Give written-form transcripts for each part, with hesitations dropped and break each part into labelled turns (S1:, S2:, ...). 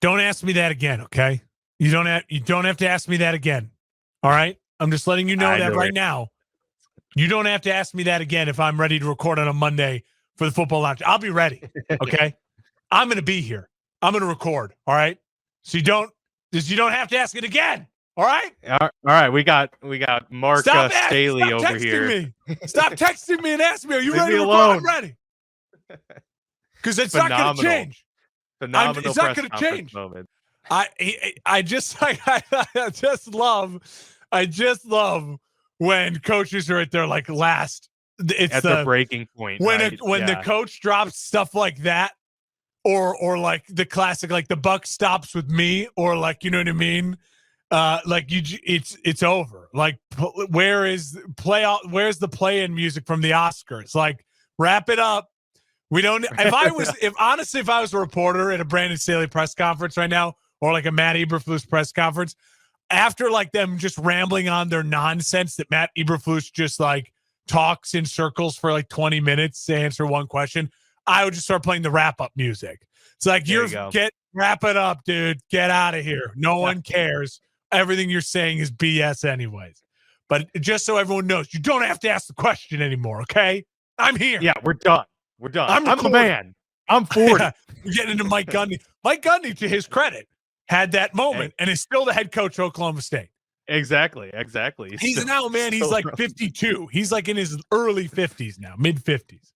S1: Don't ask me that again, okay? You don't have to ask me that again. All right? I'm just letting you know that right now. You don't have to ask me that again if I'm ready to record on a Monday for the football lounge. I'll be ready. Okay? I'm going to be here. I'm going to record. All right? So you don't have to ask it again. All right?
S2: All right. We got Mark Staley over here.
S1: Me. Stop texting me and ask me, are you
S2: Leave
S1: ready to record?
S2: Alone.
S1: I'm ready. Because it's not going to change.
S2: Phenomenal.
S1: It's not going to change.
S2: Moment.
S1: I just love when coaches are at their like last. It's
S2: at the breaking point
S1: when the coach drops stuff like that, or like the classic like the buck stops with me, or like you know what I mean. It's over. Like where's the play-in music from the Oscars? Like wrap it up. We don't. If I was a reporter at a Brandon Staley press conference right now, or like a Matt Eberflus press conference, after like them just rambling on their nonsense that Matt Eberflus just like talks in circles for like 20 minutes to answer one question, I would just start playing the wrap up music. It's like wrap it up, dude. Get out of here. No one cares. Everything you're saying is BS anyways. But just so everyone knows, you don't have to ask the question anymore. Okay, I'm here.
S2: Yeah, we're done. We're done. I'm the man. I'm 40.
S1: We're getting into Mike Gundy. Mike Gundy, to his credit, had that moment and is still the head coach of Oklahoma State.
S2: Exactly.
S1: He's now, man, he's like 52. He's like in his early 50s now, mid 50s.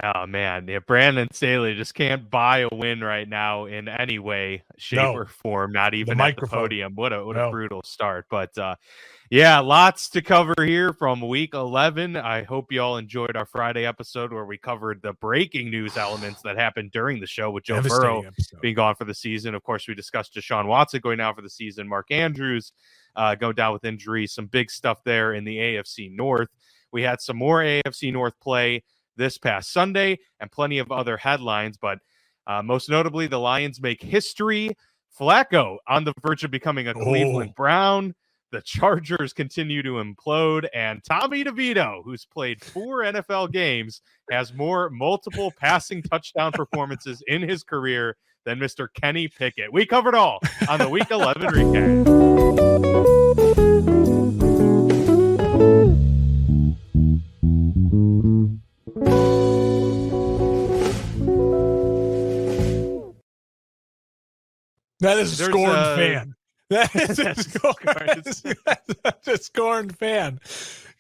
S2: Oh, man. Yeah, Brandon Staley just can't buy a win right now in any way, shape, or form, not even at the podium. What a brutal start. But, lots to cover here from Week 11. I hope you all enjoyed our Friday episode where we covered the breaking news elements that happened during the show with Joe Burrow being gone for the season. Of course, we discussed Deshaun Watson going down for the season, Mark Andrews going down with injury, some big stuff there in the AFC North. We had some more AFC North play this past Sunday and plenty of other headlines, but most notably, the Lions make history. Flacco on the verge of becoming a Cleveland Brown. The Chargers continue to implode, and Tommy DeVito, who's played 4 NFL games, has more multiple passing touchdown performances in his career than Mr. Kenny Pickett. We covered all on the Week 11 recap.
S1: That is a scorned fan. That is a scorned fan.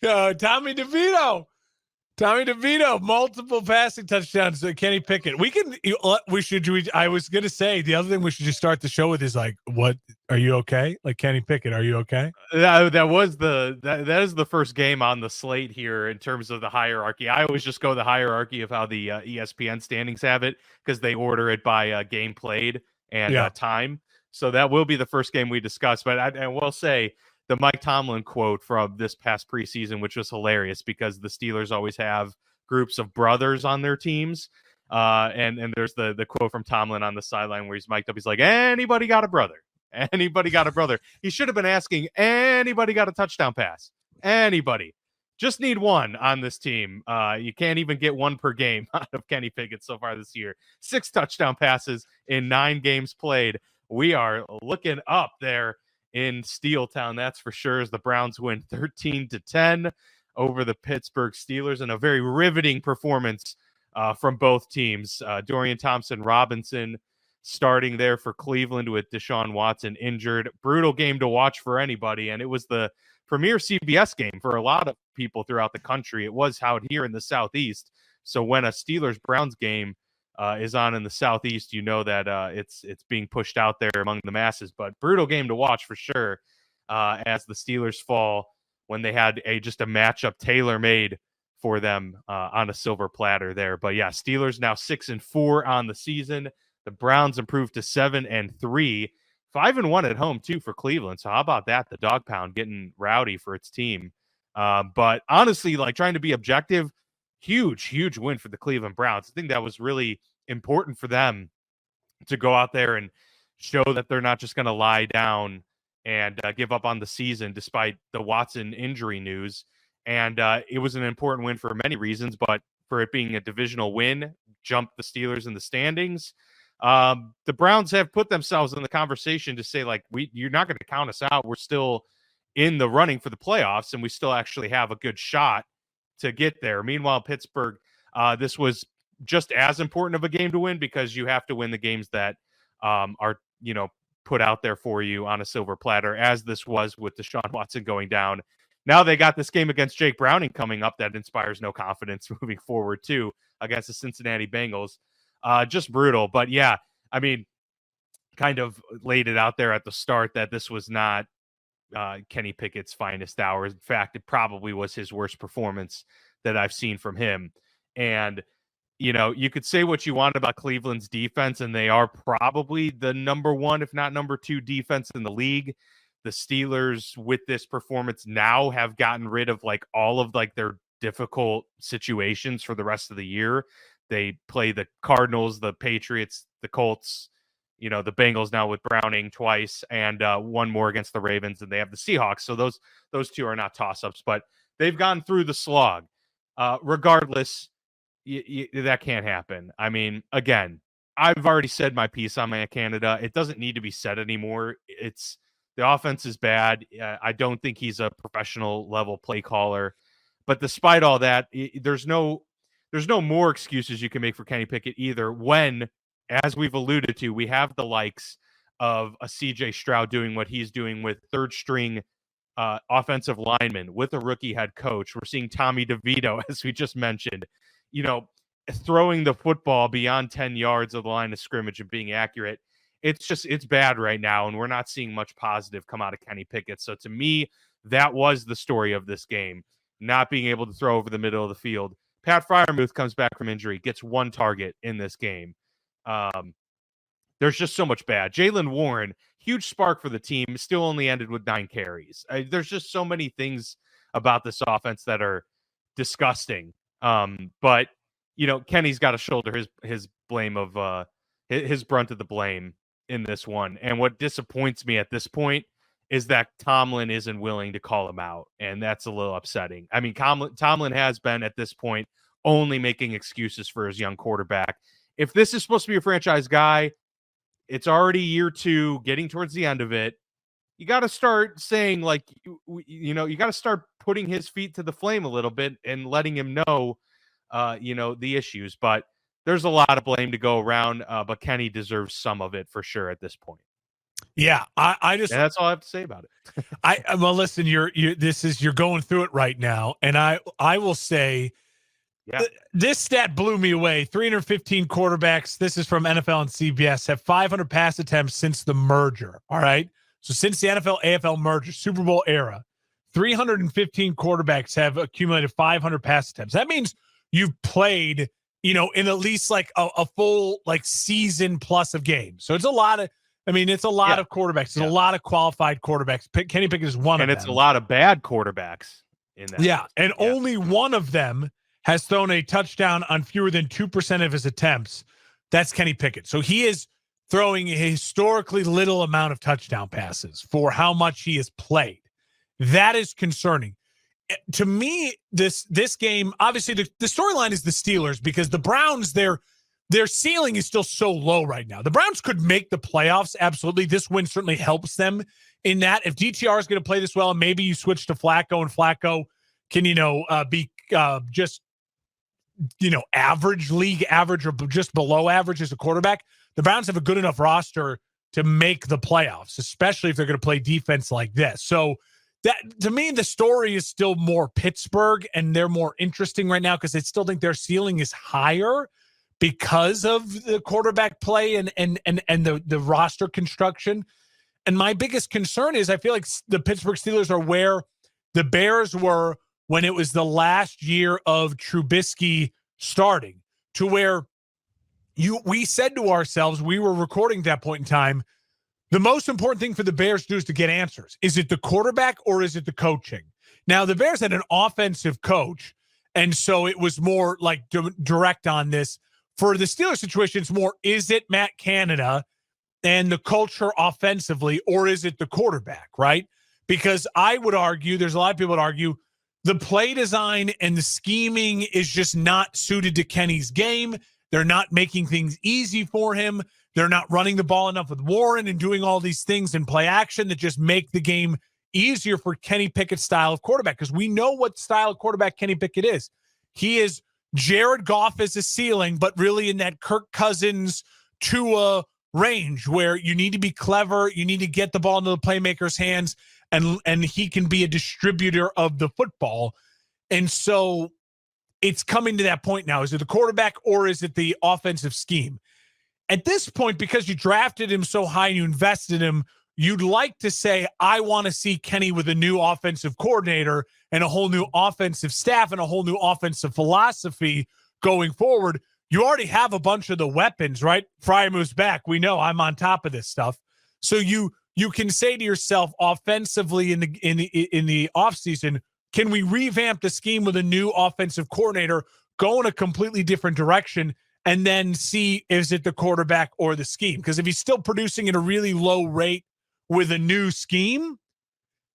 S1: Tommy DeVito, multiple passing touchdowns to Kenny Pickett. I was going to say the other thing we should just start the show with is like, what, are you okay? Like Kenny Pickett, are you okay?
S2: That is the first game on the slate here in terms of the hierarchy. I always just go the hierarchy of how the ESPN standings have it, because they order it by game played and time. So that will be the first game we discuss. But I will say the Mike Tomlin quote from this past preseason, which was hilarious because the Steelers always have groups of brothers on their teams. And there's the quote from Tomlin on the sideline where he's mic'd up. He's like, anybody got a brother? Anybody got a brother? He should have been asking, anybody got a touchdown pass? Anybody? Just need one on this team. You can't even get one per game out of Kenny Pickett so far this year. 6 touchdown passes in 9 games played. We are looking up there in Steel Town, that's for sure, as the Browns win 13-10 over the Pittsburgh Steelers, and a very riveting performance from both teams. Dorian Thompson-Robinson starting there for Cleveland with Deshaun Watson injured. Brutal game to watch for anybody, and it was the premier CBS game for a lot of people throughout the country. It was out here in the Southeast, so when a Steelers-Browns game is on in the Southeast, you know that it's being pushed out there among the masses. But brutal game to watch for sure, as the Steelers fall when they had just a matchup tailor-made for them on a silver platter there. But yeah, Steelers now 6-4 on the season. The Browns improved to 7-3, 5-1 at home too for Cleveland. So how about that? The dog pound getting rowdy for its team. But honestly, like trying to be objective, huge win for the Cleveland Browns. I think that was really important for them to go out there and show that they're not just going to lie down and give up on the season despite the Watson injury news. And it was an important win for many reasons, but for it being a divisional win, jumped the Steelers in the standings. The Browns have put themselves in the conversation to say, like, you're not going to count us out. We're still in the running for the playoffs, and we still actually have a good shot to get there. Meanwhile, Pittsburgh, this was just as important of a game to win because you have to win the games that are, put out there for you on a silver platter, as this was with Deshaun Watson going down. Now they got this game against Jake Browning coming up that inspires no confidence moving forward, too, against the Cincinnati Bengals. Just brutal. But yeah, I mean, kind of laid it out there at the start that this was not Kenny Pickett's finest hours. In fact, it probably was his worst performance that I've seen from him. And, you could say what you want about Cleveland's defense, and they are probably the number one, if not number two defense in the league. The Steelers, with this performance now, have gotten rid of like all of like their difficult situations for the rest of the year. They play the Cardinals, the Patriots, the Colts, the Bengals now with Browning twice, and one more against the Ravens, and they have the Seahawks. So those two are not toss-ups, but they've gone through the slog. Regardless, that can't happen. I mean, again, I've already said my piece on Matt Canada. It doesn't need to be said anymore. The offense is bad. I don't think he's a professional level play caller. But despite all that, there's no more excuses you can make for Kenny Pickett either when, as we've alluded to, we have the likes of a CJ Stroud doing what he's doing with third string offensive linemen with a rookie head coach. We're seeing Tommy DeVito, as we just mentioned, throwing the football beyond 10 yards of the line of scrimmage and being accurate. It's bad right now, and we're not seeing much positive come out of Kenny Pickett. So to me, that was the story of this game, not being able to throw over the middle of the field. Pat Freiermuth comes back from injury, gets one target in this game. There's just so much bad. Jaylen Warren, huge spark for the team, still only ended with 9 carries. There's just so many things about this offense that are disgusting. But Kenny's got to shoulder his blame of his brunt of the blame in this one. And what disappoints me at this point is that Tomlin isn't willing to call him out, and that's a little upsetting. I mean, Tomlin has been at this point only making excuses for his young quarterback. If this is supposed to be a franchise guy, it's already year 2, getting towards the end of it. You got to start saying, like, you got to start putting his feet to the flame a little bit and letting him know, the issues. But there's a lot of blame to go around, but Kenny deserves some of it for sure at this point.
S1: Yeah,
S2: and that's all I have to say about it.
S1: Well, listen, you're going through it right now, and I will say, this stat blew me away. 315 quarterbacks. This is from NFL and CBS have 500 pass attempts since the merger. All right, so since the NFL AFL merger, Super Bowl era, 315 quarterbacks have accumulated 500 pass attempts. That means you've played, in at least like a full like season plus of games. So it's a lot of. It's a lot of quarterbacks. It's a lot of qualified quarterbacks. Kenny Pickett is one of them.
S2: And it's a lot of bad quarterbacks in that.
S1: Yeah, and only one of them has thrown a touchdown on fewer than 2% of his attempts. That's Kenny Pickett. So he is throwing a historically little amount of touchdown passes for how much he has played. That is concerning. To me, this game, obviously the storyline is the Steelers because the Browns, their ceiling is still so low right now. The Browns could make the playoffs. Absolutely. This win certainly helps them in that. If DTR is going to play this well, and maybe you switch to Flacco, and Flacco can, be just, league average or just below average as a quarterback, the Browns have a good enough roster to make the playoffs, especially if they're going to play defense like this. So that, to me, the story is still more Pittsburgh, and they're more interesting right now because I still think their ceiling is higher because of the quarterback play and the roster construction. And my biggest concern is I feel like the Pittsburgh Steelers are where the Bears were when it was the last year of Trubisky starting, to where we said to ourselves, we were recording at that point in time, the most important thing for the Bears to do is to get answers. Is it the quarterback or is it the coaching? Now, the Bears had an offensive coach, and so it was more like direct on this. For the Steelers situation, it's more, is it Matt Canada and the culture offensively, or is it the quarterback, right? Because I would argue, there's a lot of people that argue, the play design and the scheming is just not suited to Kenny's game. They're not making things easy for him. They're not running the ball enough with Warren and doing all these things in play action that just make the game easier for Kenny Pickett's style of quarterback, because we know what style of quarterback Kenny Pickett is. He is Jared Goff as a ceiling, but really in that Kirk Cousins Tua range where you need to be clever, you need to get the ball into the playmaker's hands, and he can be a distributor of the football. And so it's coming to that point now. Is it the quarterback or is it the offensive scheme? At this point, because you drafted him so high and you invested in him, you'd like to say, I want to see Kenny with a new offensive coordinator and a whole new offensive staff and a whole new offensive philosophy going forward. You already have a bunch of the weapons, right? Fryermuth's back. We know I'm on top of this stuff. So you can say to yourself offensively in the offseason, can we revamp the scheme with a new offensive coordinator, go in a completely different direction, and then see is it the quarterback or the scheme? Because if he's still producing at a really low rate with a new scheme,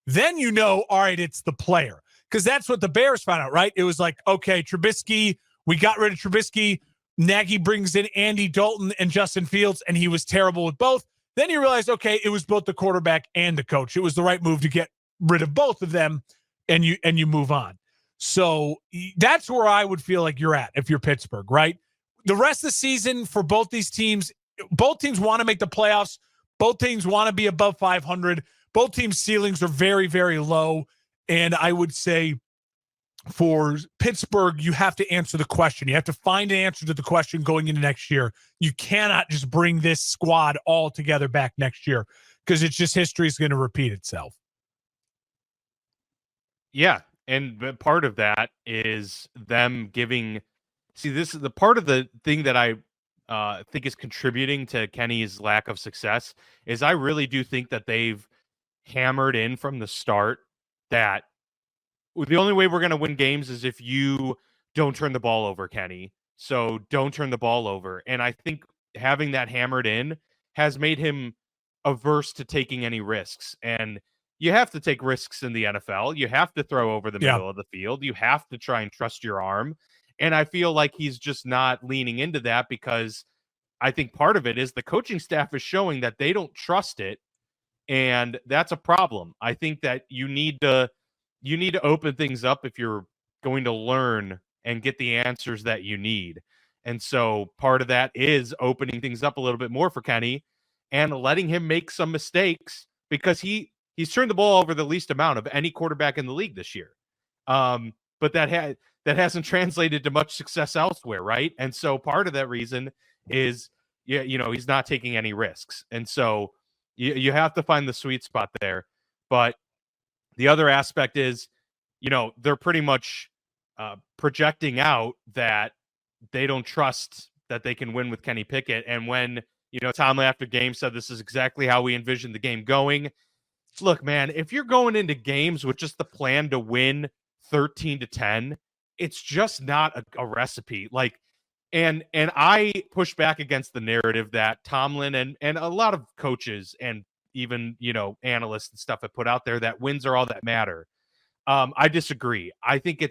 S1: then you know, all right, it's the player. Because that's what the Bears found out, right? It was like, okay, Trubisky, we got rid of Trubisky. Nagy brings in Andy Dalton and Justin Fields, and he was terrible with both. Then you realize, okay, it was both the quarterback and the coach. It was the right move to get rid of both of them, and you move on. So that's where I would feel like you're at if you're Pittsburgh, right? The rest of the season for both teams want to make the playoffs. Both teams want to be above 500. Both teams' ceilings are very, very low. And I would say for Pittsburgh, you have to answer the question. You have to find an answer to the question going into next year. You cannot just bring this squad all together back next year because it's just history is going to repeat itself.
S2: Yeah. And part of that is them giving. See, this is the part of the thing that I think is contributing to Kenny's lack of success is I really do think that they've hammered in from the start that the only way we're going to win games is if you don't turn the ball over, Kenny. So don't turn the ball over. And I think having that hammered in has made him averse to taking any risks. And you have to take risks in the NFL. You have to throw over the middle of the field. You have to try and trust your arm. And I feel like he's just not leaning into that because I think part of it is the coaching staff is showing that they don't trust it. And that's a problem. I think that you need to open things up if you're going to learn and get the answers that you need. And so part of that is opening things up a little bit more for Kenny and letting him make some mistakes because he's turned the ball over the least amount of any quarterback in the league this year. But that hasn't translated to much success elsewhere, right? And so part of that reason is, he's not taking any risks. And so you have to find the sweet spot there. But the other aspect is, they're pretty much projecting out that they don't trust that they can win with Kenny Pickett. And when, Tomlin after game said this is exactly how we envisioned the game going. Look, man, if you're going into games with just the plan to win 13-10, it's just not a recipe. Like, and I push back against the narrative that Tomlin and a lot of coaches and even, analysts and stuff have put out there that wins are all that matter. I disagree. I think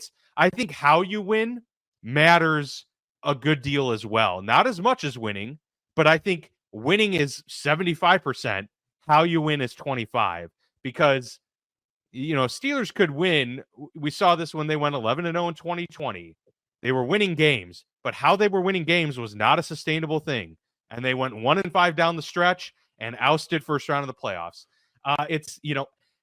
S2: how you win matters a good deal as well. Not as much as winning, but I think winning is 75%. How you win is 25 because Steelers could win. We saw this when they went 11-0 in 2020. They were winning games, but how they were winning games was not a sustainable thing. And they went 1-5 down the stretch and ousted first round of the playoffs.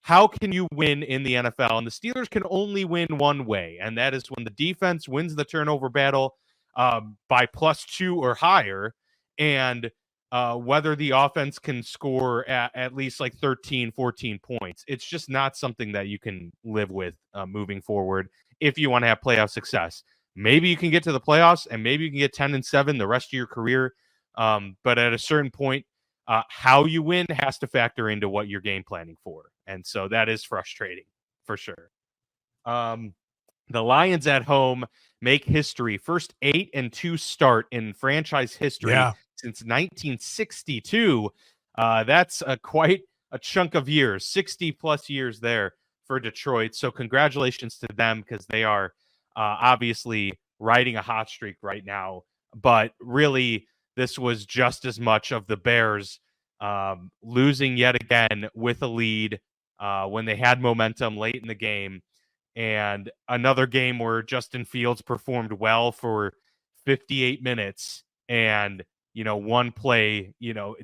S2: How can you win in the NFL? And the Steelers can only win one way, and that is when the defense wins the turnover battle by +2 or higher, and whether the offense can score at least like 13, 14 points. It's just not something that you can live with moving forward if you want to have playoff success. Maybe you can get to the playoffs, and maybe you can get 10-7 the rest of your career. But at a certain point, how you win has to factor into what you're game planning for. And so that is frustrating for sure. The Lions at home make history. First 8-2 start in franchise history since 1962. That's quite a chunk of years, 60 plus years there for Detroit. So congratulations to them because they are obviously riding a hot streak right now. But really, this was just as much of the Bears losing yet again with a lead when they had momentum late in the game, and another game where Justin Fields performed well for 58 minutes, and one play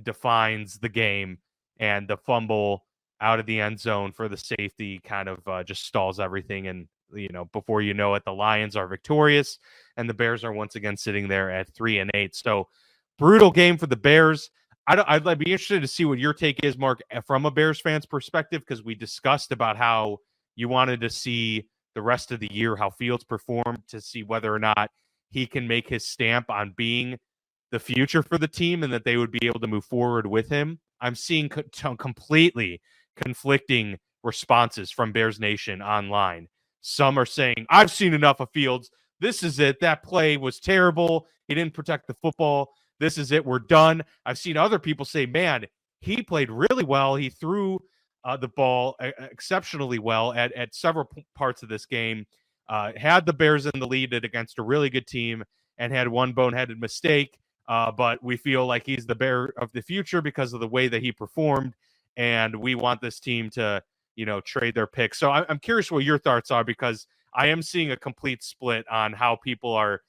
S2: defines the game, and the fumble out of the end zone for the safety kind of just stalls everything. And before you know it, the Lions are victorious, and the Bears are once again sitting there at 3-8. So brutal game for the Bears. I'd be interested to see what your take is, Mark, from a Bears fan's perspective, because we discussed about how you wanted to see the rest of the year how Fields performed to see whether or not he can make his stamp on being the future for the team and that they would be able to move forward with him. I'm seeing completely conflicting responses from Bears Nation online. Some are saying, I've seen enough of Fields. This is it. That play was terrible. He didn't protect the football. This is it. We're done. I've seen other people say, man, he played really well. He threw the ball exceptionally well at several parts of this game. Had the Bears in the lead against a really good team and had one boneheaded mistake. But we feel like he's the Bear of the future because of the way that he performed. And we want this team to, trade their picks. So I'm curious what your thoughts are, because I am seeing a complete split on how people are,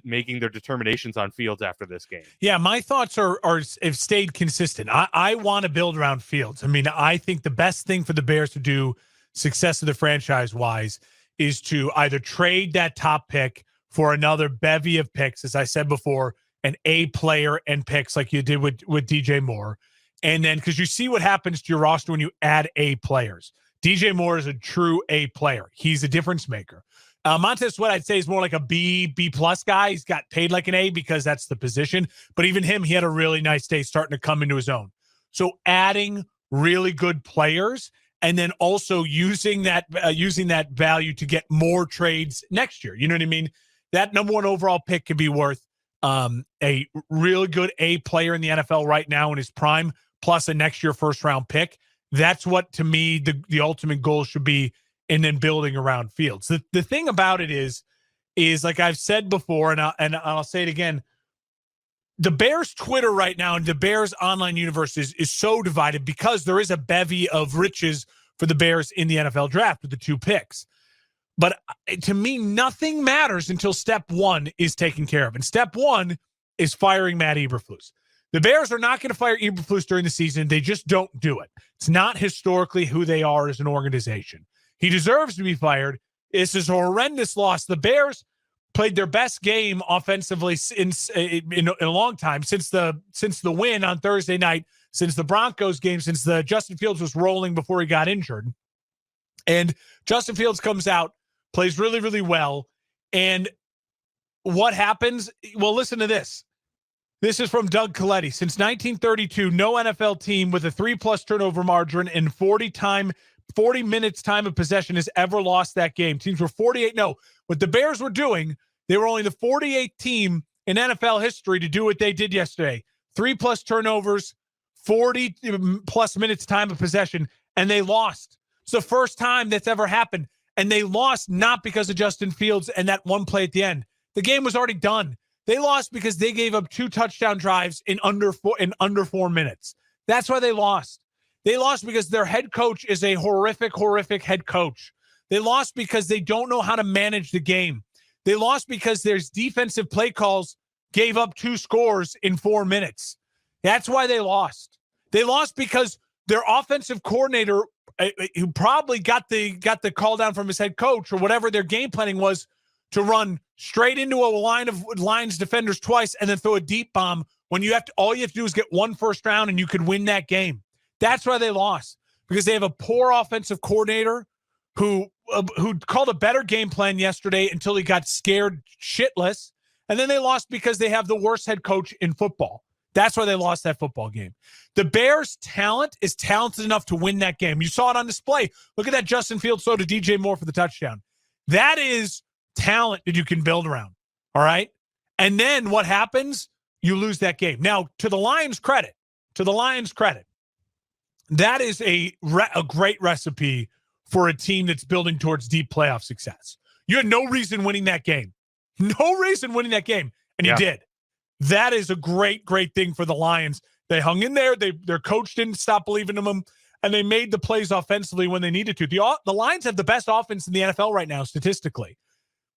S2: making their determinations on Fields after this game.
S1: Yeah, my thoughts have stayed consistent. I want to build around Fields. I mean, I think the best thing for the Bears to do, success of the franchise-wise, is to either trade that top pick for another bevy of picks, as I said before, an A player and picks like you did with DJ Moore. And then, because you see what happens to your roster when you add A players. DJ Moore is a true A player. He's a difference maker. Montez Sweat, I'd say, is more like a B plus guy. He's got paid like an A because that's the position. But even him, he had a really nice day starting to come into his own. So adding really good players and then also using that value to get more trades next year. You know what I mean? That number one overall pick could be worth a really good A player in the NFL right now in his prime, plus a next year first round pick. That's what, to me, the ultimate goal should be, and then building around Fields. The thing about it is like I've said before, and I'll say it again, the Bears Twitter right now and the Bears online universe is so divided because there is a bevy of riches for the Bears in the NFL draft with the 2 picks. But to me, nothing matters until step one is taken care of. And step one is firing Matt Eberflus. The Bears are not going to fire Eberflus during the season. They just don't do it. It's not historically who they are as an organization. He deserves to be fired. This is a horrendous loss. The Bears played their best game offensively in a long time, since the win on Thursday night, since the Broncos game, since the Justin Fields was rolling before he got injured. And Justin Fields comes out, plays really, really well. And what happens? Well, listen to this. This is from Doug Coletti. Since 1932, no NFL team with a 3+ turnover margin and 40 minutes time of possession has ever lost that game. Teams were 48. No, what the Bears were doing, they were only the 48th team in NFL history to do what they did yesterday. 3+ turnovers, 40+ minutes time of possession, and they lost. It's the first time that's ever happened. And they lost not because of Justin Fields and that one play at the end. The game was already done. They lost because they gave up 2 touchdown drives in under 4 minutes. That's why they lost. They lost because their head coach is a horrific head coach. They lost because they don't know how to manage the game. They lost because there's defensive play calls gave up 2 scores in 4 minutes. That's why they lost. They lost because their offensive coordinator, who probably got the call down from his head coach or whatever their game planning was, to run straight into a line of Lions defenders twice and then throw a deep bomb when all you have to do is get 1 first round and you could win that game. That's why they lost, because they have a poor offensive coordinator who called a better game plan yesterday until he got scared shitless. And then they lost because they have the worst head coach in football. That's why they lost that football game. The Bears' talent is talented enough to win that game. You saw it on display. Look at that Justin Fields throw to DJ Moore for the touchdown. That is talent that you can build around, all right? And then what happens? You lose that game. Now, to the Lions' credit, that is a great recipe for a team that's building towards deep playoff success. You had no reason winning that game. And you did. That is a great, great thing for the Lions. They hung in there. Their coach didn't stop believing in them, and they made the plays offensively when they needed to. The Lions have the best offense in the NFL right now statistically.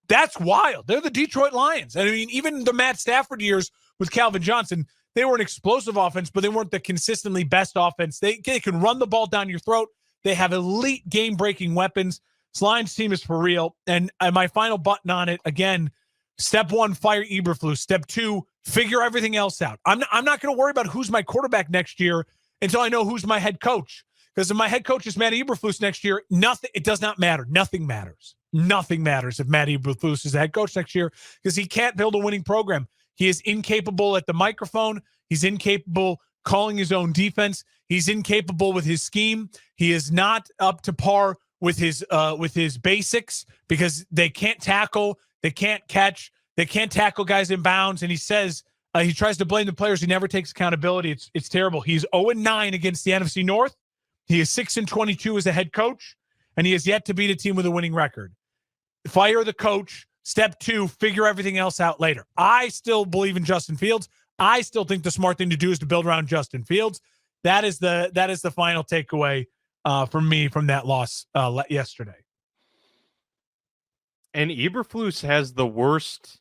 S1: That's wild. They're the Detroit Lions. I mean, even the Matt Stafford years with Calvin Johnson, they were an explosive offense, but they weren't the consistently best offense. They can run the ball down your throat. They have elite game-breaking weapons. This Lions team is for real. And my final button on it, again, step one, fire Eberflus. Step two, figure everything else out. I'm not going to worry about who's my quarterback next year until I know who's my head coach. Because if my head coach is Matt Eberflus next year, it does not matter. Nothing matters. Nothing matters if Matt Eberflus is the head coach next year because he can't build a winning program. He is incapable at the microphone. He's incapable calling his own defense. He's incapable with his scheme. He is not up to par with his basics because they can't tackle, they can't catch, they can't tackle guys in bounds. And he says he tries to blame the players. He never takes accountability. It's terrible. He's 0-9 against the NFC North. He is 6-22 as a head coach, and he has yet to beat a team with a winning record. Fire the coach. Step two, figure everything else out later. I still believe in Justin Fields. I still think the smart thing to do is to build around Justin Fields. That is the final takeaway from me from that loss yesterday.
S2: And Eberflus has the worst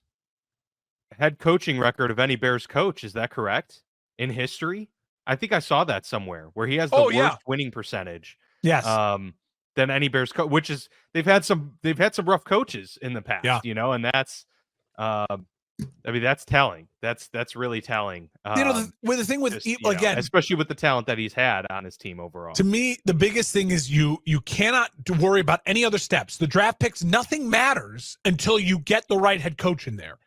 S2: head coaching record of any Bears coach. Is that correct? In history? I think I saw that somewhere where he has the worst winning percentage.
S1: Yes.
S2: Than any Bears coach, which is they've had some rough coaches in the past, and that's that's telling. That's really telling.
S1: The thing with again,
S2: especially with the talent that he's had on his team overall.
S1: To me, the biggest thing is you cannot worry about any other steps. The draft picks, nothing matters until you get the right head coach in there.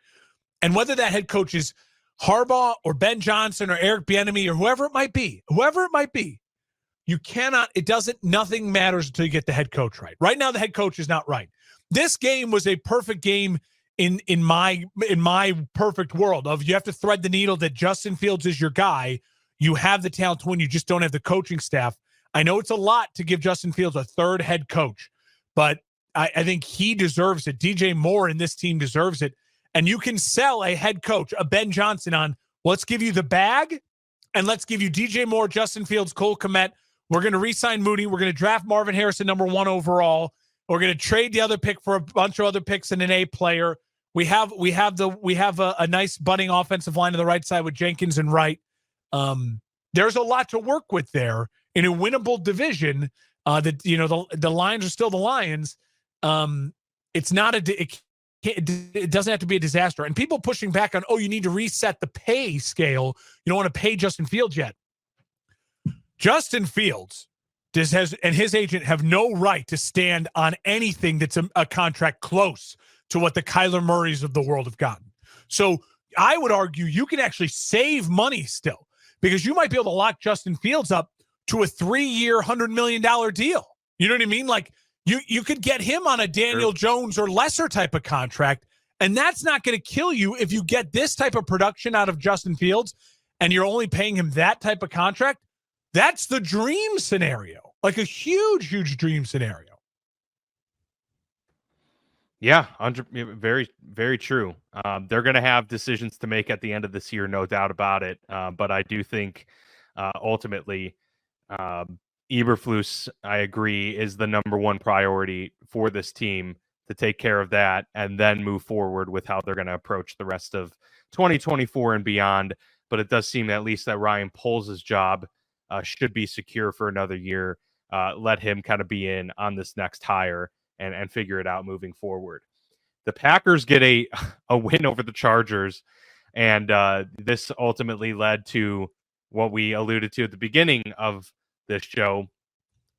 S1: And whether that head coach is Harbaugh or Ben Johnson or Eric Bieniemy or whoever it might be, nothing matters until you get the head coach right. Right now, the head coach is not right. This game was a perfect game in my perfect world of you have to thread the needle that Justin Fields is your guy. You have the talent to win. You just don't have the coaching staff. I know it's a lot to give Justin Fields a third head coach, but I think he deserves it. DJ Moore and this team deserves it. And you can sell a head coach, a Ben Johnson on, let's give you the bag and let's give you DJ Moore, Justin Fields, Cole Kmet. We're going to re-sign Mooney. We're going to draft Marvin Harrison, number 1 overall. We're going to trade the other pick for a bunch of other picks and an A player. We have a nice budding offensive line on the right side with Jenkins and Wright. There's a lot to work with there in a winnable division. The Lions are still the Lions. It's not it doesn't have to be a disaster. And people pushing back on, you need to reset the pay scale. You don't want to pay Justin Fields yet. Justin Fields and his agent have no right to stand on anything that's a contract close to what the Kyler Murrays of the world have gotten. So I would argue you can actually save money still because you might be able to lock Justin Fields up to a 3-year, $100 million deal. You know what I mean? Like you could get him on a Daniel Jones or lesser type of contract, and that's not going to kill you if you get this type of production out of Justin Fields and you're only paying him that type of contract. That's the dream scenario, like a huge, huge dream scenario.
S2: Yeah, very, very true. They're going to have decisions to make at the end of this year, no doubt about it. But I do think ultimately Eberflus, I agree, is the number one priority for this team to take care of that and then move forward with how they're going to approach the rest of 2024 and beyond. But it does seem at least that Ryan Poles' job should be secure for another year. Let him kind of be in on this next hire and figure it out moving forward. The Packers get a win over the Chargers, and this ultimately led to what we alluded to at the beginning of this show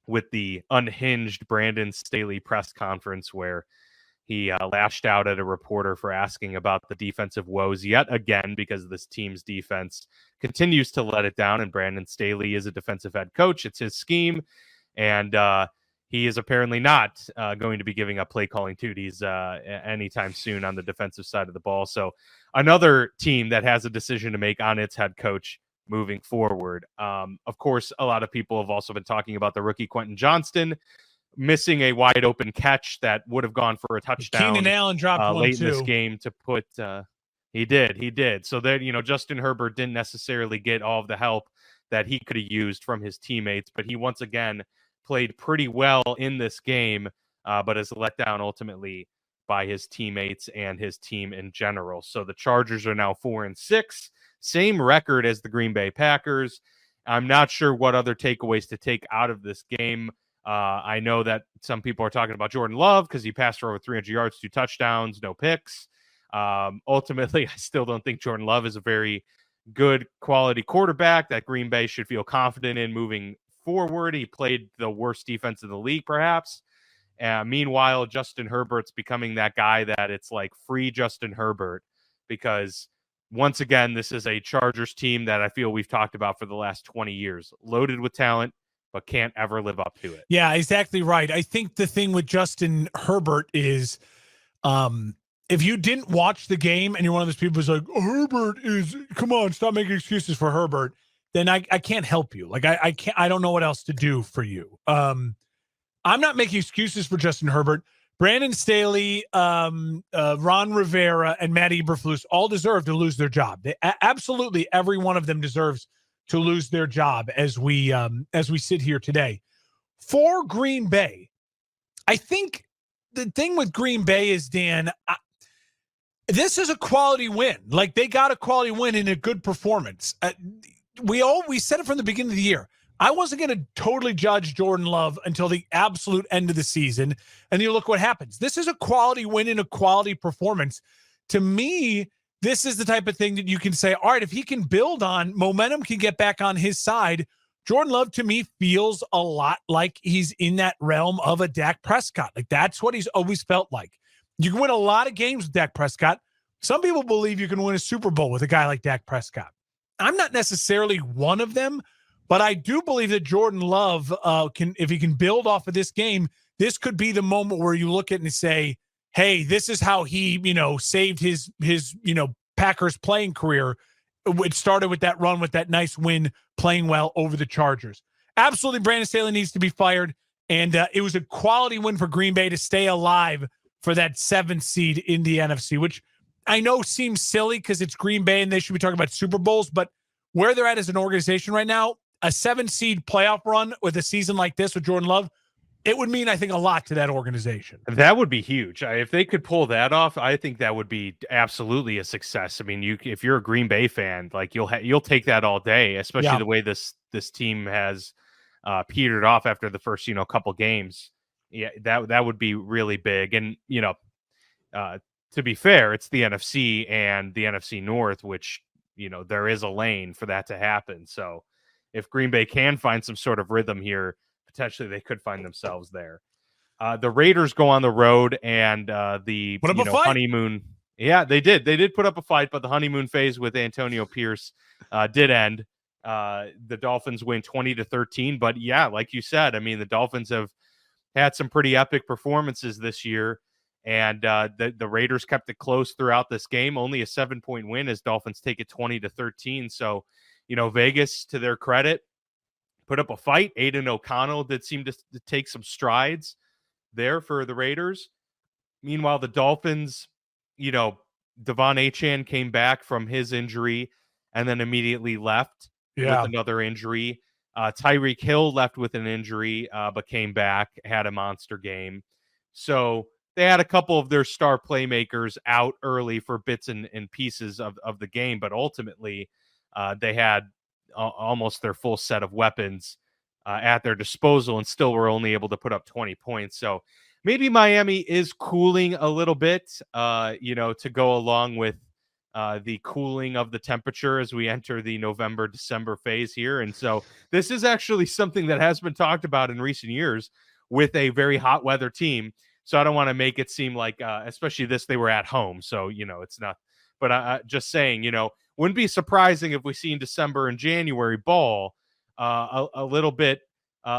S2: with the unhinged Brandon Staley press conference where he lashed out at a reporter for asking about the defensive woes yet again because this team's defense continues to let it down, and Brandon Staley is a defensive head coach. It's his scheme, and he is apparently not going to be giving up play calling duties anytime soon on the defensive side of the ball. So another team that has a decision to make on its head coach moving forward. Of course, a lot of people have also been talking about the rookie Quentin Johnston missing a wide open catch that would have gone for a touchdown.
S1: Keenan Allen dropped one
S2: late
S1: too.
S2: in this game to put He did. So that, Justin Herbert didn't necessarily get all of the help that he could have used from his teammates, but he once again played pretty well in this game, but is let down ultimately by his teammates and his team in general. So the Chargers are now 4-6, same record as the Green Bay Packers. I'm not sure what other takeaways to take out of this game. I know that some people are talking about Jordan Love because he passed for over 300 yards, 2 touchdowns, no picks. Ultimately, I still don't think Jordan Love is a very good quality quarterback that Green Bay should feel confident in moving forward. He played the worst defense in the league, perhaps. Meanwhile, Justin Herbert's becoming that guy that it's like free Justin Herbert, because once again, this is a Chargers team that I feel we've talked about for the last 20 years, loaded with talent, but can't ever live up to it.
S1: Yeah, exactly right. I think the thing with Justin Herbert is, if you didn't watch the game and you're one of those people who's like, Herbert is, come on, stop making excuses for Herbert, then I can't help you. Like I don't know what else to do for you. I'm not making excuses for Justin Herbert. Brandon Staley, Ron Rivera, and Matt Eberflus all deserve to lose their job. Absolutely, every one of them deserves to lose their job as we sit here today. For Green Bay, I think the thing with Green Bay is, Dan, this is a quality win. Like, they got a quality win in a good performance. We said it from the beginning of the year. I wasn't going to totally judge Jordan Love until the absolute end of the season. And you look what happens. This is a quality win and a quality performance. To me, this is the type of thing that you can say, all right, if he can build on, momentum can get back on his side. Jordan Love, to me, feels a lot like he's in that realm of a Dak Prescott. Like, that's what he's always felt like. You can win a lot of games with Dak Prescott. Some people believe you can win a Super Bowl with a guy like Dak Prescott. I'm not necessarily one of them, but I do believe that Jordan Love if he can build off of this game, this could be the moment where you look at it and say, hey, this is how he, saved his Packers playing career. It started with that run, with that nice win, playing well over the Chargers. Absolutely, Brandon Staley needs to be fired. And it was a quality win for Green Bay to stay alive for that 7th seed in the NFC, which I know seems silly because it's Green Bay and they should be talking about Super Bowls, but where they're at as an organization right now, a 7-seed playoff run with a season like this with Jordan Love, it would mean, I think, a lot to that organization.
S2: That would be huge. If they could pull that off, I think that would be absolutely a success. I mean, if you're a Green Bay fan, like you'll take that all day, especially the way this team has petered off after the first couple games. Yeah, that would be really big. And to be fair, it's the NFC and the NFC North, which there is a lane for that to happen. So if Green Bay can find some sort of rhythm here, potentially they could find themselves there. The Raiders go on the road, and the honeymoon. Yeah, they did. They did put up a fight, but the honeymoon phase with Antonio Pierce did end. The Dolphins win 20-13. But yeah, like you said, I mean, the Dolphins have had some pretty epic performances this year, and the Raiders kept it close throughout this game. Only a 7-point win as Dolphins take it 20-13. So, Vegas, to their credit, put up a fight. Aiden O'Connell did seem to take some strides there for the Raiders. Meanwhile, the Dolphins, Devon Achane came back from his injury and then immediately left with another injury. Tyreek Hill left with an injury, but came back, had a monster game. So they had a couple of their star playmakers out early for bits and pieces of the game, but ultimately they had almost their full set of weapons at their disposal and still were only able to put up 20 points. So maybe Miami is cooling a little bit, to go along with the cooling of the temperature as we enter the November-December phase here. And so this is actually something that has been talked about in recent years with a very hot weather team. So I don't want to make it seem like, especially this, they were at home. So, it's not, but just saying, wouldn't be surprising if we see in December and January ball a little bit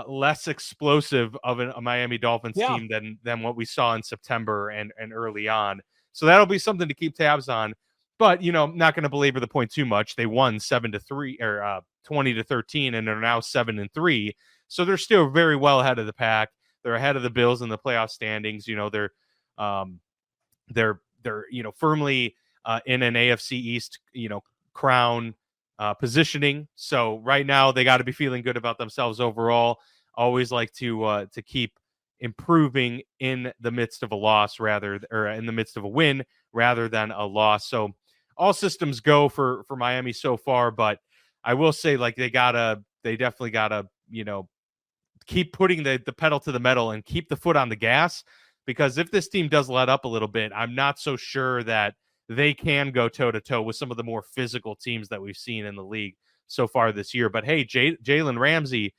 S2: less explosive of a Miami Dolphins team than what we saw in September and early on. So that'll be something to keep tabs on. But, not going to belabor the point too much. They won 7-3 or 20-13, and they're now 7-3. So they're still very well ahead of the pack. They're ahead of the Bills in the playoff standings. They're firmly in an AFC East, crown positioning. So right now they got to be feeling good about themselves overall. Always like to keep improving in the midst of a loss or in the midst of a win rather than a loss. So all systems go for Miami so far, but I will say like they definitely gotta, keep putting the pedal to the metal and keep the foot on the gas, because if this team does let up a little bit, I'm not so sure that they can go toe to toe with some of the more physical teams that we've seen in the league so far this year. But hey, Jalen Ramsey,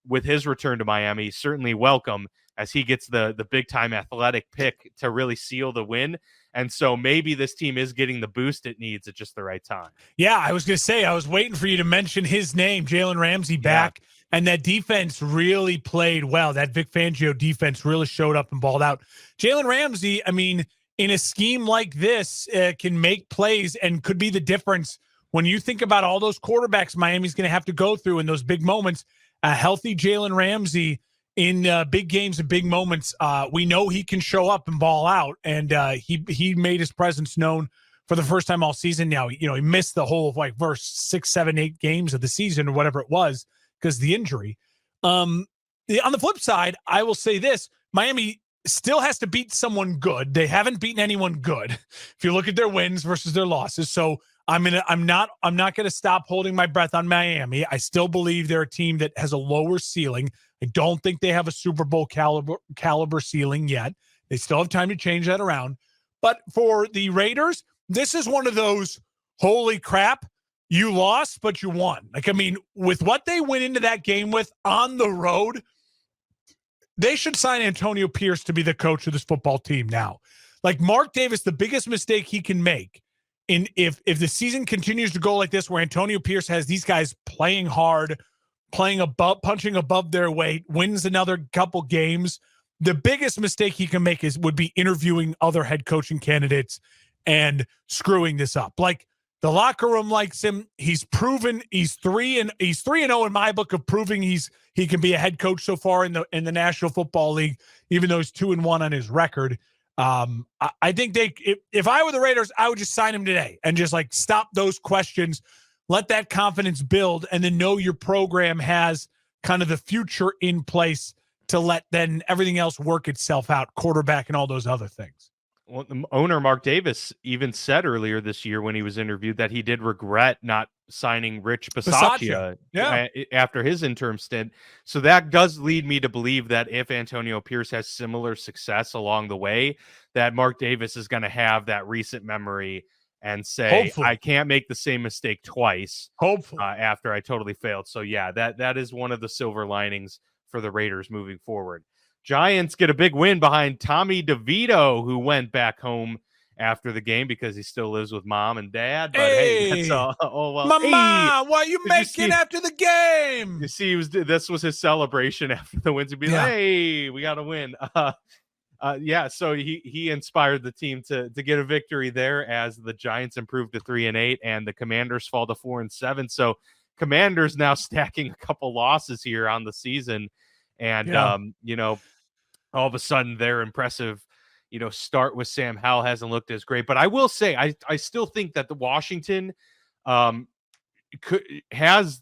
S2: with his return to Miami, certainly welcome, as he gets the big time athletic pick to really seal the win. And so maybe this team is getting the boost it needs at just the right time.
S1: Yeah, I was going to say, I was waiting for you to mention his name, Jalen Ramsey back. Yeah. And that defense really played well. That Vic Fangio defense really showed up and balled out. Jalen Ramsey, I mean, in a scheme like this, can make plays and could be the difference. When you think about all those quarterbacks Miami's going to have to go through in those big moments, a healthy Jalen Ramsey in big games and big moments, we know he can show up and ball out. And he made his presence known for the first time all season. Now, he missed the whole first 6, 7, 8 games of the season or whatever it was because of the injury. On the flip side, I will say this: Miami still has to beat someone good. They haven't beaten anyone good if you look at their wins versus their losses. So I'm not going to stop holding my breath on Miami. I still believe they're a team that has a lower ceiling. I don't think they have a Super Bowl caliber ceiling yet. They still have time to change that around. But for the Raiders, this is one of those, holy crap, you lost, but you won. With what they went into that game with on the road, they should sign Antonio Pierce to be the coach of this football team now. Mark Davis, the biggest mistake he can make, if the season continues to go like this, where Antonio Pierce has these guys playing hard, punching above their weight, wins another couple games, the biggest mistake he can make would be interviewing other head coaching candidates and screwing this up. The locker room likes him. He's proven he's 3-0 in my book of proving he can be a head coach so far in the National Football League, even though he's 2-1 on his record. I think if I were the Raiders, I would just sign him today and just stop those questions, let that confidence build, and then know your program has kind of the future in place to let then everything else work itself out, quarterback and all those other things.
S2: Well, the owner, Mark Davis, even said earlier this year when he was interviewed that he did regret not signing Rich Bisaccia after his interim stint. So that does lead me to believe that if Antonio Pierce has similar success along the way, that Mark Davis is going to have that recent memory and say, hopefully, I can't make the same mistake twice.
S1: Hopefully.
S2: After I totally failed. So yeah, that is one of the silver linings for the Raiders moving forward. Giants get a big win behind Tommy DeVito, who went back home after the game because he still lives with mom and dad. But hey, that's all. Oh well,
S1: Mama, what are you making after the game?
S2: You see, this was his celebration after the wins. He'd be like, "Hey, we got to win." So he inspired the team to get a victory there as the Giants improved to 3-8 and the Commanders fall to 4-7. So Commanders now stacking a couple losses here on the season. And, all of a sudden their impressive, start with Sam Howell hasn't looked as great. But I will say, I still think that the Washington has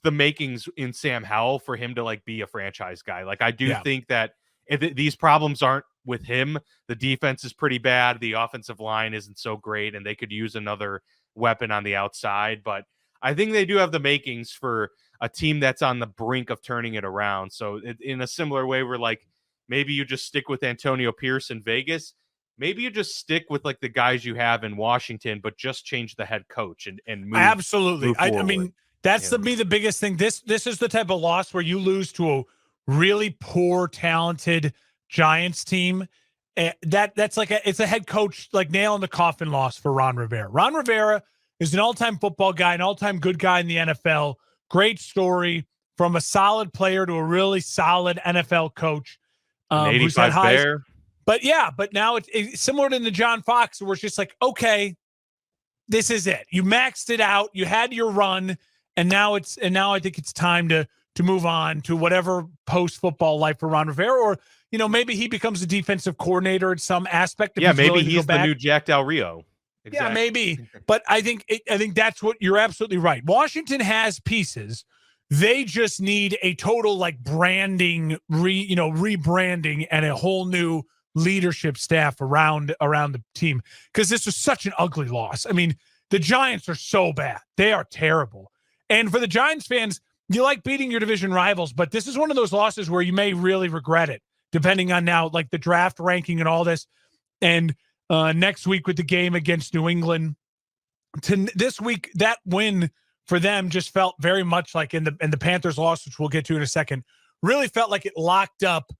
S2: the makings in Sam Howell for him to be a franchise guy. I do think that if these problems aren't with him, the defense is pretty bad. The offensive line isn't so great, and they could use another weapon on the outside. But I think they do have the makings for a team that's on the brink of turning it around. So in a similar way, we're maybe you just stick with Antonio Pierce in Vegas. Maybe you just stick with the guys you have in Washington, but just change the head coach and move.
S1: Absolutely.
S2: Move
S1: I mean, that's the biggest thing. This is the type of loss where you lose to a really poor, talented Giants team. That's it's a head coach nail in the coffin loss for Ron Rivera. Ron Rivera is an all-time football guy, an all-time good guy in the NFL. Great story from a solid player to a really solid NFL coach.
S2: Who's had highs. Bear.
S1: But now it's similar to the John Fox, where it's just okay, this is it. You maxed it out. You had your run, and now I think it's time to move on to whatever post-football life for Ron Rivera, or maybe he becomes a defensive coordinator in some aspect.
S2: Maybe he's the new Jack Del Rio.
S1: Yeah,
S2: exactly.
S1: maybe. But I think that's what you're absolutely right. Washington has pieces. They just need a total like branding, rebranding and a whole new leadership staff around the team because this was such an ugly loss. I mean, the Giants are so bad. They are terrible. And for the Giants fans, you like beating your division rivals, but this is one of those losses where you may really regret it, depending on now like the draft ranking and all this. And next week with the game against New England. This week, that win for them just felt very much like in the Panthers loss, which we'll get to in a second, really felt like it locked up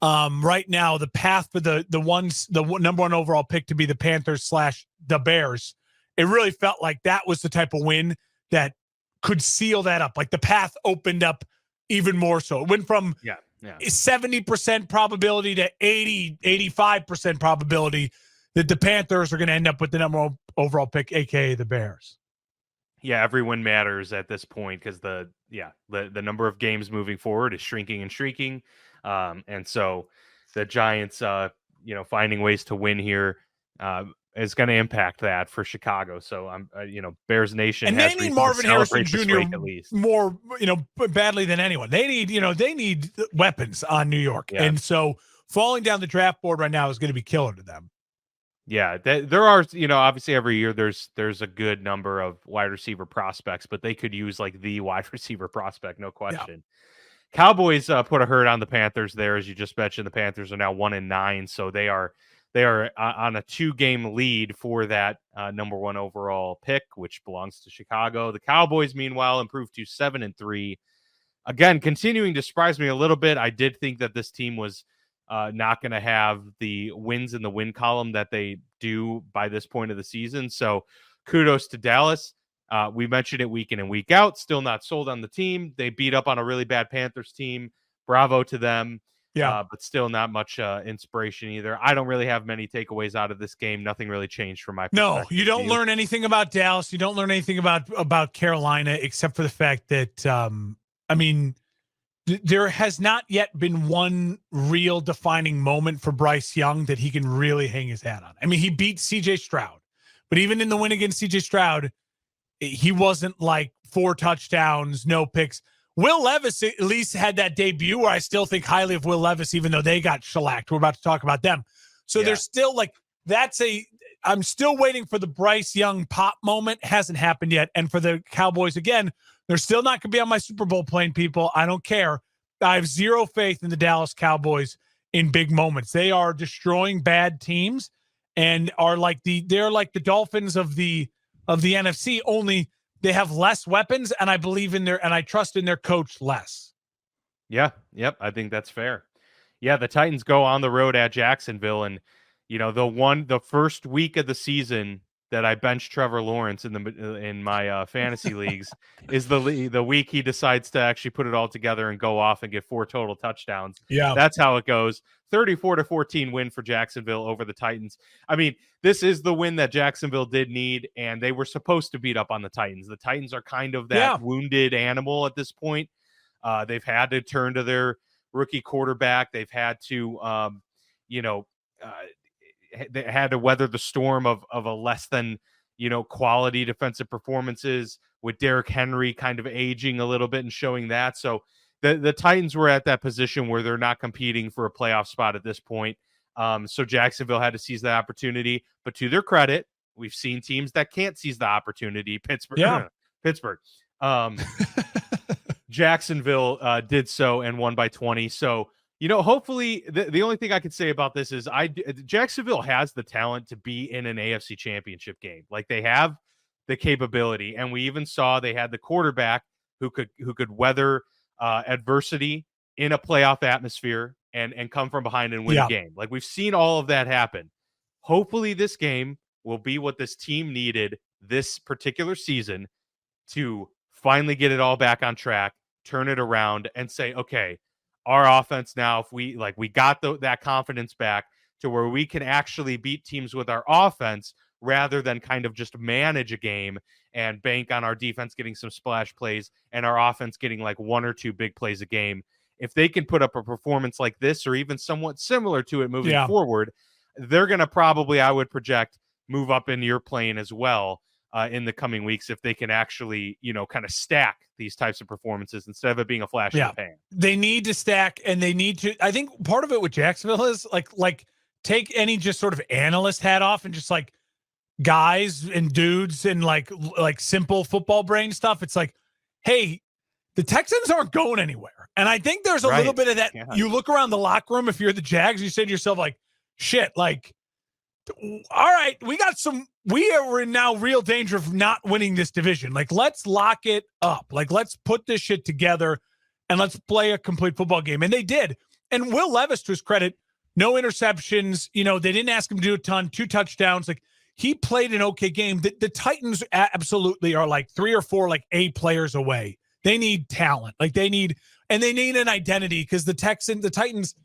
S1: right now the path for the number one overall pick to be the Panthers / the Bears. It really felt like that was the type of win that could seal that up. Like the path opened up even more so. It went from 70% probability to 85% probability that the Panthers are going to end up with the number one overall pick, aka the Bears.
S2: Yeah, every win matters at this point because the number of games moving forward is shrinking and shrinking, and so the Giants, finding ways to win here is going to impact that for Chicago. So I'm, Bears Nation,
S1: and
S2: has
S1: they need Marvin Harrison Jr.
S2: at least
S1: more, badly than anyone. They need weapons on New York, and so falling down the draft board right now is going to be killer to them.
S2: Yeah, there are, obviously every year there's a good number of wide receiver prospects, but they could use like the wide receiver prospect, no question. Yeah. Cowboys put a hurt on the Panthers there, as you just mentioned. The Panthers are now 1-9, so they are on a 2-game lead for that number one overall pick, which belongs to Chicago. The Cowboys, meanwhile, improved to 7-3. Again, continuing to surprise me a little bit. I did think that this team was not going to have the wins in the win column that they do by this point of the season. So kudos to Dallas. We mentioned it week in and week out. Still not sold on the team. They beat up on a really bad Panthers team. Bravo to them. Yeah. But still not much inspiration either. I don't really have many takeaways out of this game. Nothing really changed from my perspective.
S1: No, you don't learn anything about Dallas. You don't learn anything about Carolina, except for the fact that, there has not yet been one real defining moment for Bryce Young that he can really hang his hat on. I mean, he beat CJ Stroud, but even in the win against CJ Stroud, he wasn't like 4 touchdowns, no picks. Will Levis at least had that debut where I still think highly of Will Levis, even though they got shellacked. We're about to talk about them. So there's still like, I'm still waiting for the Bryce Young pop moment. Hasn't happened yet. And for the Cowboys, again, they're still not going to be on my Super Bowl plane, people. I don't care. I have zero faith in the Dallas Cowboys in big moments. They are destroying bad teams and they're like the Dolphins of the NFC, only they have less weapons, and I believe in and I trust in their coach less.
S2: Yeah. Yep. I think that's fair. Yeah. The Titans go on the road at Jacksonville, and the first week of the season that I benched Trevor Lawrence in my fantasy leagues is the week he decides to actually put it all together and go off and get 4 total touchdowns.
S1: Yeah,
S2: that's how it goes. 34-14 win for Jacksonville over the Titans. I mean, this is the win that Jacksonville did need, and they were supposed to beat up on the Titans. The Titans are kind of that wounded animal at this point. They've had to turn to their rookie quarterback. They've had to, they had to weather the storm of a less than, quality defensive performances, with Derrick Henry kind of aging a little bit and showing that. So the Titans were at that position where they're not competing for a playoff spot at this point. So Jacksonville had to seize that opportunity. But to their credit, we've seen teams that can't seize the opportunity. Pittsburgh. Jacksonville did so and won by 20. So, hopefully the only thing I could say about this is Jacksonville has the talent to be in an AFC championship game. Like, they have the capability, and we even saw they had the quarterback who could weather adversity in a playoff atmosphere and come from behind and win a game. Like, we've seen all of that happen. Hopefully this game will be what this team needed this particular season to finally get it all back on track, turn it around, and say, okay, our offense now, if we got that confidence back to where we can actually beat teams with our offense rather than kind of just manage a game and bank on our defense getting some splash plays and our offense getting like 1 or 2 big plays a game. If they can put up a performance like this or even somewhat similar to it moving forward, they're going to probably, I would project, move up into your plane as well in the coming weeks if they can actually, kind of stack these types of performances instead of it being a flash in the pan.
S1: They need to stack, and they need to. I think part of it with Jacksonville is like take any just sort of analyst hat off and just like guys and dudes and like simple football brain stuff. It's like, hey, the Texans aren't going anywhere. And I think there's a little bit of that. Yeah. You look around the locker room, if you're the Jags, you say to yourself, like, shit, like, all right, we are in now real danger of not winning this division. Like, let's lock it up. Like, let's put this shit together and let's play a complete football game. And they did. And Will Levis, to his credit, no interceptions. They didn't ask him to do a ton, 2 touchdowns. Like, he played an okay game. The Titans absolutely are like 3 or 4 like A players away. They need talent. Like they need an identity, because the Titans'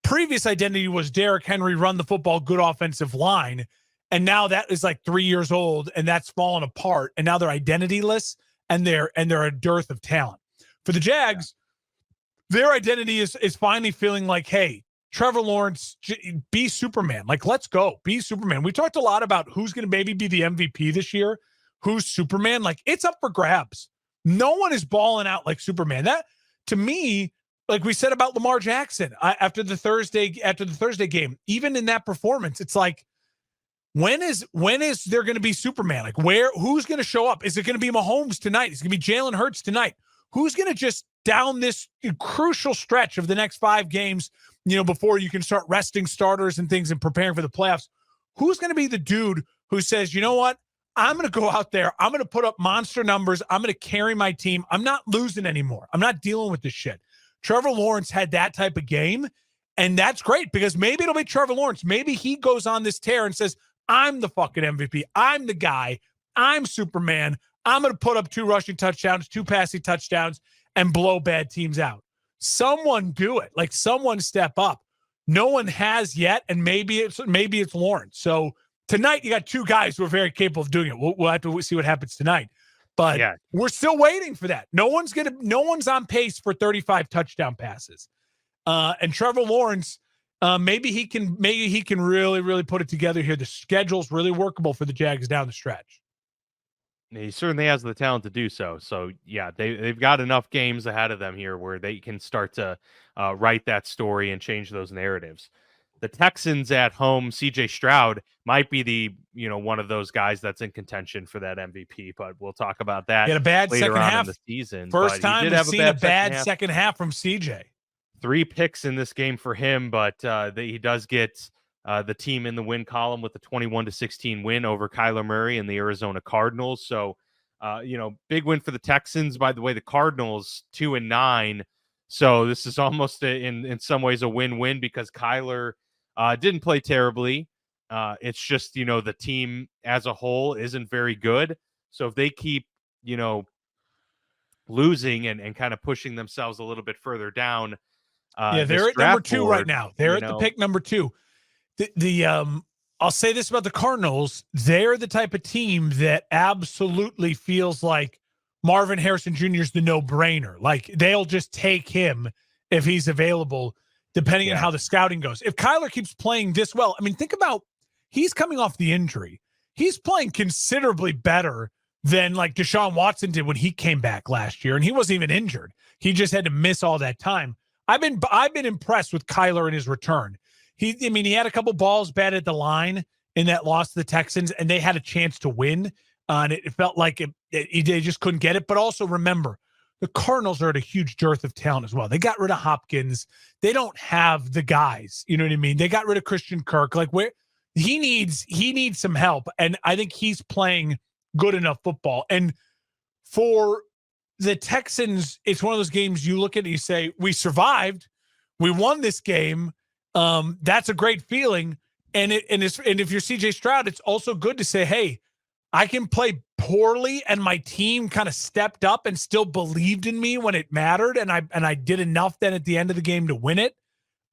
S1: previous identity was Derrick Henry, run the football, good offensive line. And now that is like 3 years old and that's fallen apart. And now they're identityless and they're a dearth of talent. For the Jags, their identity is finally feeling like, hey, Trevor Lawrence, be Superman. Like, let's go. Be Superman. We talked a lot about who's going to maybe be the MVP this year, who's Superman. Like, it's up for grabs. No one is balling out like Superman. That, to me, like we said about Lamar Jackson after the Thursday game, even in that performance, it's like, when is there going to be Superman? Like, who's going to show up? Is it going to be Mahomes tonight? Is it going to be Jalen Hurts tonight? Who's going to just down this crucial stretch of the next 5 games, before you can start resting starters and things and preparing for the playoffs? Who's going to be the dude who says, you know what? I'm going to go out there. I'm going to put up monster numbers. I'm going to carry my team. I'm not losing anymore. I'm not dealing with this shit. Trevor Lawrence had that type of game, and that's great because maybe it'll be Trevor Lawrence. Maybe he goes on this tear and says, I'm the fucking MVP. I'm the guy. I'm Superman. I'm going to put up 2 rushing touchdowns, 2 passing touchdowns, and blow bad teams out. Someone do it. Like, someone step up. No one has yet, and maybe it's Lawrence. So tonight you got 2 guys who are very capable of doing it. We'll have to see what happens tonight. But we're still waiting for that. No one's on pace for 35 touchdown passes. And Trevor Lawrence, maybe he can really, really put it together here. The schedule's really workable for the Jags down the stretch.
S2: He certainly has the talent to do so. So, yeah, they've got enough games ahead of them here where they can start to write that story and change those narratives. The Texans at home, CJ Stroud might be the, one of those guys that's in contention for that MVP, but we'll talk about that.
S1: He had a bad
S2: later
S1: second
S2: on
S1: half.
S2: in the season.
S1: First time we've seen a bad second half from CJ.
S2: 3 picks in this game for him, but he does get the team in the win column with a 21-16 win over Kyler Murray and the Arizona Cardinals. So, big win for the Texans. By the way, the Cardinals 2-9. So this is almost in some ways a win-win because Kyler didn't play terribly. It's just, the team as a whole isn't very good. So if they keep, losing and kind of pushing themselves a little bit further down.
S1: They're at number 2 right now. They're at the pick number 2. I'll say this about the Cardinals. They're the type of team that absolutely feels like Marvin Harrison Jr. is the no-brainer. Like, they'll just take him if he's available, depending on how the scouting goes. If Kyler keeps playing this well, I mean, think about, he's coming off the injury. He's playing considerably better than like Deshaun Watson did when he came back last year, and he wasn't even injured. He just had to miss all that time. I've been impressed with Kyler in his return. He had a couple balls batted at the line in that loss to the Texans, and they had a chance to win. And it felt like they just couldn't get it. But also remember, the Cardinals are at a huge dearth of talent as well. They got rid of Hopkins. They don't have the guys. You know what I mean? They got rid of Christian Kirk. Like, where he needs some help. And I think he's playing good enough football. And for the Texans, it's one of those games you look at and you say, we survived. We won this game. That's a great feeling. And if you're CJ Stroud, it's also good to say, hey, I can play poorly and my team kind of stepped up and still believed in me when it mattered. And I did enough then at the end of the game to win it.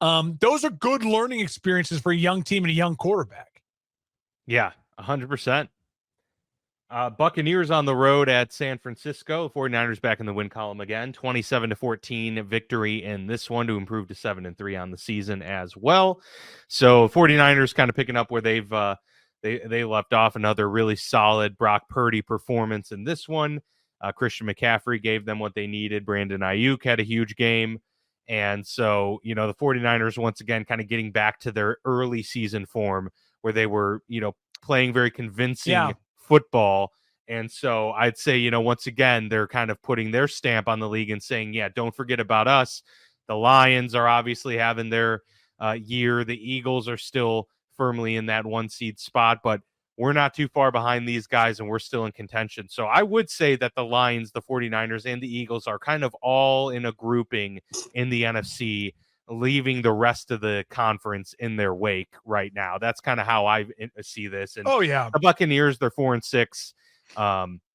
S1: Those are good learning experiences for a young team and a young quarterback.
S2: Yeah, 100%. Buccaneers on the road at San Francisco. 49ers back in the win column again. 27-14 victory in this one to improve to 7-3 on the season as well. So 49ers kind of picking up where they've they left off. Another really solid Brock Purdy performance in this one. Christian McCaffrey gave them what they needed. Brandon Ayuk had a huge game. And so, the 49ers, once again, kind of getting back to their early season form where they were, playing very convincing football. And so I'd say, once again, they're kind of putting their stamp on the league and saying, yeah, don't forget about us. The Lions are obviously having their year. The Eagles are still firmly in that 1 seed spot, but we're not too far behind these guys and we're still in contention. So I would say that the Lions, the 49ers, and the Eagles are kind of all in a grouping in the NFC, leaving the rest of the conference in their wake right now. That's kind of how I see this. And the Buccaneers, they're 4-6.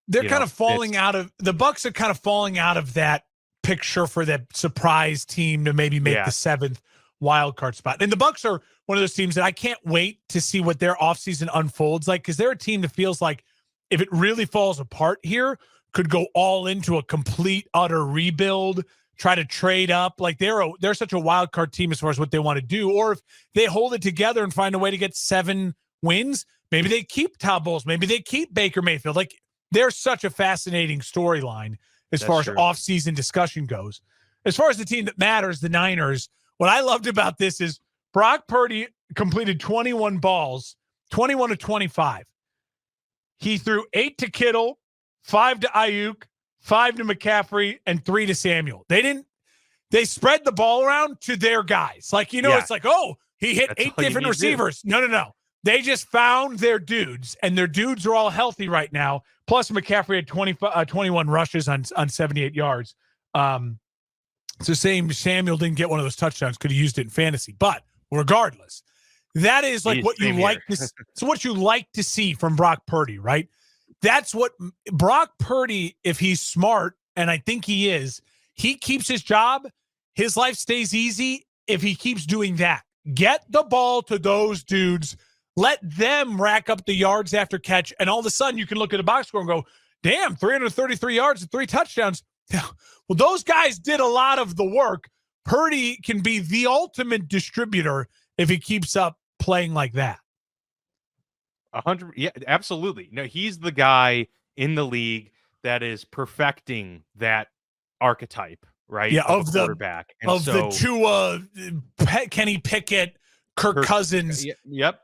S1: They're kind of falling out of the Bucs are kind of falling out of that picture for that surprise team to maybe make the 7th wild card spot. And the Bucs are one of those teams that I can't wait to see what their offseason unfolds like, because they're a team that feels like if it really falls apart here, could go all into a complete, utter rebuild, try to trade up. Like they're such a wild card team as far as what they want to do. Or if they hold it together and find a way to get 7 wins, maybe they keep Todd Bowles, maybe they keep Baker Mayfield. Like they're such a fascinating storyline as far as offseason discussion goes. As far as the team that matters, the Niners, what I loved about this is Brock Purdy completed 21 balls, 21 to 25. He threw 8 to Kittle, 5 to Ayuk, 5 to McCaffrey, and 3 to Samuel. They spread the ball around to their guys. Like, it's like, oh, he hit 8 different receivers. No. They just found their dudes, and their dudes are all healthy right now. Plus, McCaffrey had 21 rushes on 78 yards. It's the same. Samuel didn't get one of those touchdowns. Could have used it in fantasy. But regardless, that is like what you like to. So what you like to see from Brock Purdy, right? That's what Brock Purdy, if he's smart, and I think he is, he keeps his job. His life stays easy if he keeps doing that. Get the ball to those dudes. Let them rack up the yards after catch. And all of a sudden you can look at the box score and go, damn, 333 yards and 3 touchdowns. Well, those guys did a lot of the work. Purdy can be the ultimate distributor if he keeps up playing like that.
S2: 100. Yeah, absolutely. No, he's the guy in the league that is perfecting that archetype, right?
S1: Yeah,
S2: of the quarterback. And
S1: of the Tua, Kenny Pickett, Kirk Cousins.
S2: Yep.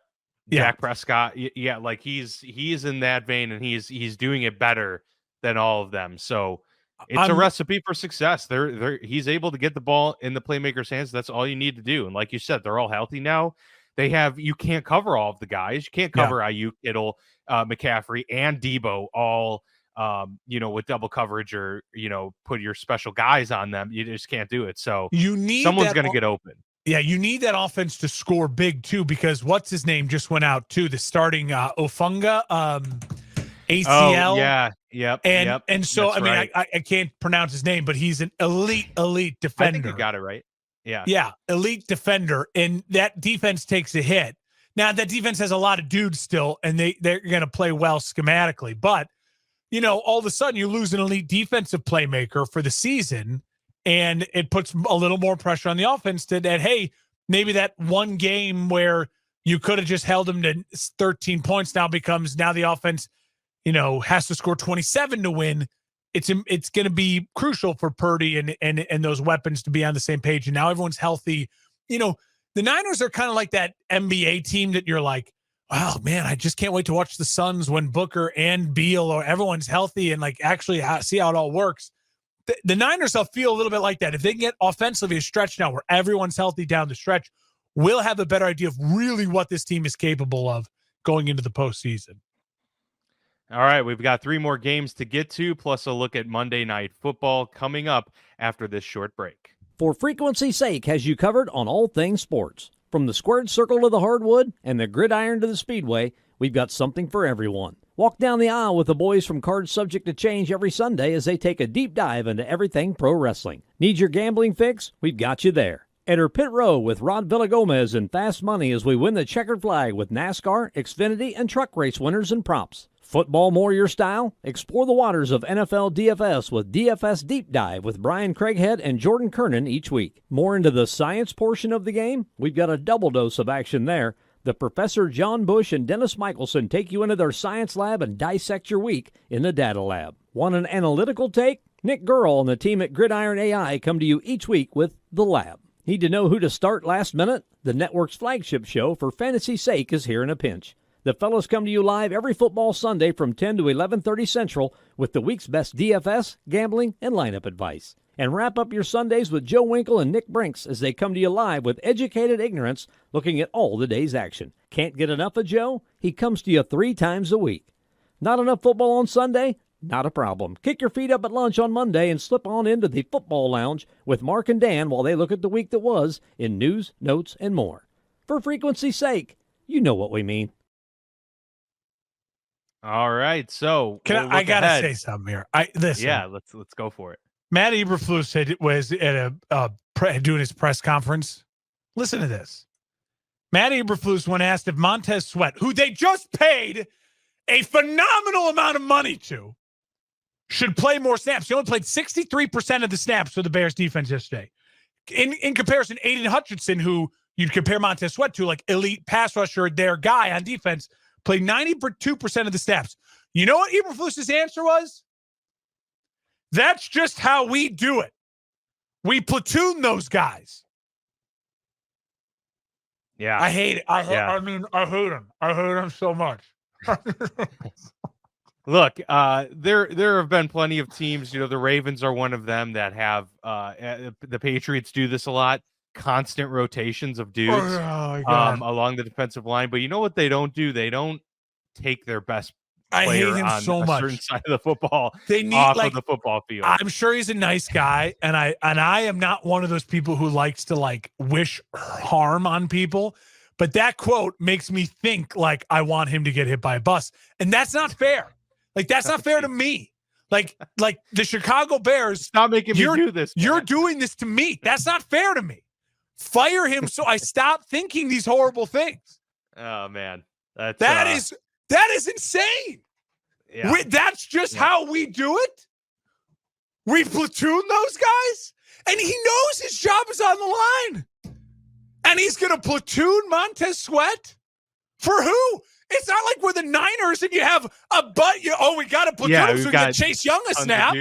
S2: Dak Prescott. Yeah, like he's in that vein, and he's doing it better than all of them. So it's a recipe for success. He's able to get the ball in the playmaker's hands. That's all you need to do. And like you said, they're all healthy now. You can't cover all of the guys. You can't cover Ayuk, Kittle, McCaffrey, and Debo all, with double coverage or, put your special guys on them. You just can't do it. So someone's going to get open.
S1: Yeah, you need that offense to score big, too, because what's his name just went out, too, the starting Ofunga, ACL.
S2: Oh, yeah, yep.
S1: And so, I mean, right. I can't pronounce his name, but he's an elite defender.
S2: I think you got it right. Yeah.
S1: Yeah, elite defender, and that defense takes a hit. Now, that defense has a lot of dudes still, and they're going to play well schematically, but, all of a sudden you lose an elite defensive playmaker for the season, and it puts a little more pressure on the offense that, hey, maybe that one game where you could have just held them to 13 points now the offense, has to score 27 to win. It's going to be crucial for Purdy and those weapons to be on the same page. And now everyone's healthy. The Niners are kind of like that NBA team that you're like, oh man, I just can't wait to watch the Suns when Booker and Beal or everyone's healthy and like actually see how it all works. The Niners will feel a little bit like that. If they can get offensively a stretch now where everyone's healthy down the stretch, we'll have a better idea of really what this team is capable of going into the postseason.
S2: All right, we've got 3 more games to get to, plus a look at Monday Night Football coming up after this short break.
S3: For frequency's sake has you covered on all things sports. From the squared circle to the hardwood and the gridiron to the speedway, we've got something for everyone. Walk down the aisle with the boys from Cards Subject to Change every Sunday as they take a deep dive into everything pro wrestling. Need your gambling fix? We've got you there. Enter Pit Row with Rod Villagomez and Fast Money as we win the checkered flag with NASCAR, Xfinity, and truck race winners and props. Football more your style? Explore the waters of NFL DFS with DFS Deep Dive with Brian Craighead and Jordan Kernan each week. More into the science portion of the game? We've got a double dose of action there. The Professor John Bush and Dennis Michelson take you into their science lab and dissect your week in the data lab. Want an analytical take? Nick Gurl and the team at Gridiron AI come to you each week with The Lab. Need to know who to start last minute? The network's flagship show, For Fantasy's Sake, is here in a pinch. The fellows come to you live every football Sunday from 10 to 11:30 Central with the week's best DFS, gambling, and lineup advice. And wrap up your Sundays with Joe Winkle and Nick Brinks as they come to you live with educated ignorance looking at all the day's action. Can't get enough of Joe? He comes to you 3 times a week. Not enough football on Sunday? Not a problem. Kick your feet up at lunch on Monday and slip on into the football lounge with Mark and Dan while they look at the week that was in news, notes, and more. For frequency's sake, you know what we mean.
S2: All right, so
S1: I gotta say something here. Listen.
S2: Yeah, let's go for it.
S1: Matt Eberflus was at doing his press conference. Listen to this. Matt Eberflus, when asked if Montez Sweat, who they just paid a phenomenal amount of money to, should play more snaps. He only played 63% of the snaps for the Bears defense yesterday. In comparison, Aiden Hutchinson, who you'd compare Montez Sweat to, like elite pass rusher, their guy on defense, played 92% of the snaps. You know what Eberflus's answer was? That's just how we do it. We platoon those guys.
S2: Yeah.
S1: I hate it. I hate him. I hate him so much.
S2: Look, there have been plenty of teams, the Ravens are one of them that have the Patriots do this a lot, constant rotations of dudes along the defensive line. But you know what they don't do? They don't take their best player on a certain side of the football of the football field.
S1: I'm sure he's a nice guy, and I am not one of those people who likes to wish harm on people. But that quote makes me think I want him to get hit by a bus, and that's not fair. That's not fair to me. Like the Chicago Bears.
S2: Stop making me do this. Man.
S1: You're doing this to me. That's not fair to me. Fire him so I stop thinking these horrible things.
S2: Oh man,
S1: that is insane.
S2: Yeah.
S1: That's just how we do it. We platoon those guys, and he knows his job is on the line. And he's going to platoon Montez Sweat? For who? It's not like we're the Niners and you have a butt. We got to platoon him so we can Chase Young a snap.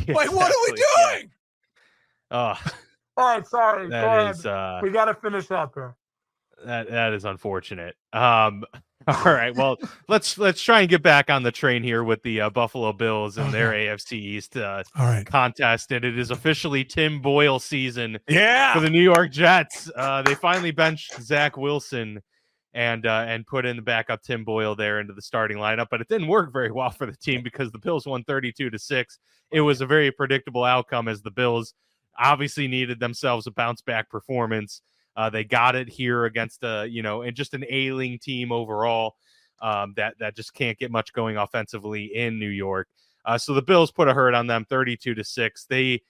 S1: What are we doing?
S2: Yeah.
S1: All right, sorry.
S2: That is,
S1: we got to finish up here.
S2: That is unfortunate. All right, well, let's try and get back on the train here with the Buffalo Bills and their AFC East contest, and it is officially Tim Boyle season for the New York Jets. They finally benched Zach Wilson and put in the backup Tim Boyle there into the starting lineup, but it didn't work very well for the team because the Bills won 32-6. It was a very predictable outcome as the Bills obviously needed themselves a bounce back performance. They got it here against and just an ailing team overall that just can't get much going offensively in New York. So the Bills put a hurt on them, 32-6. They,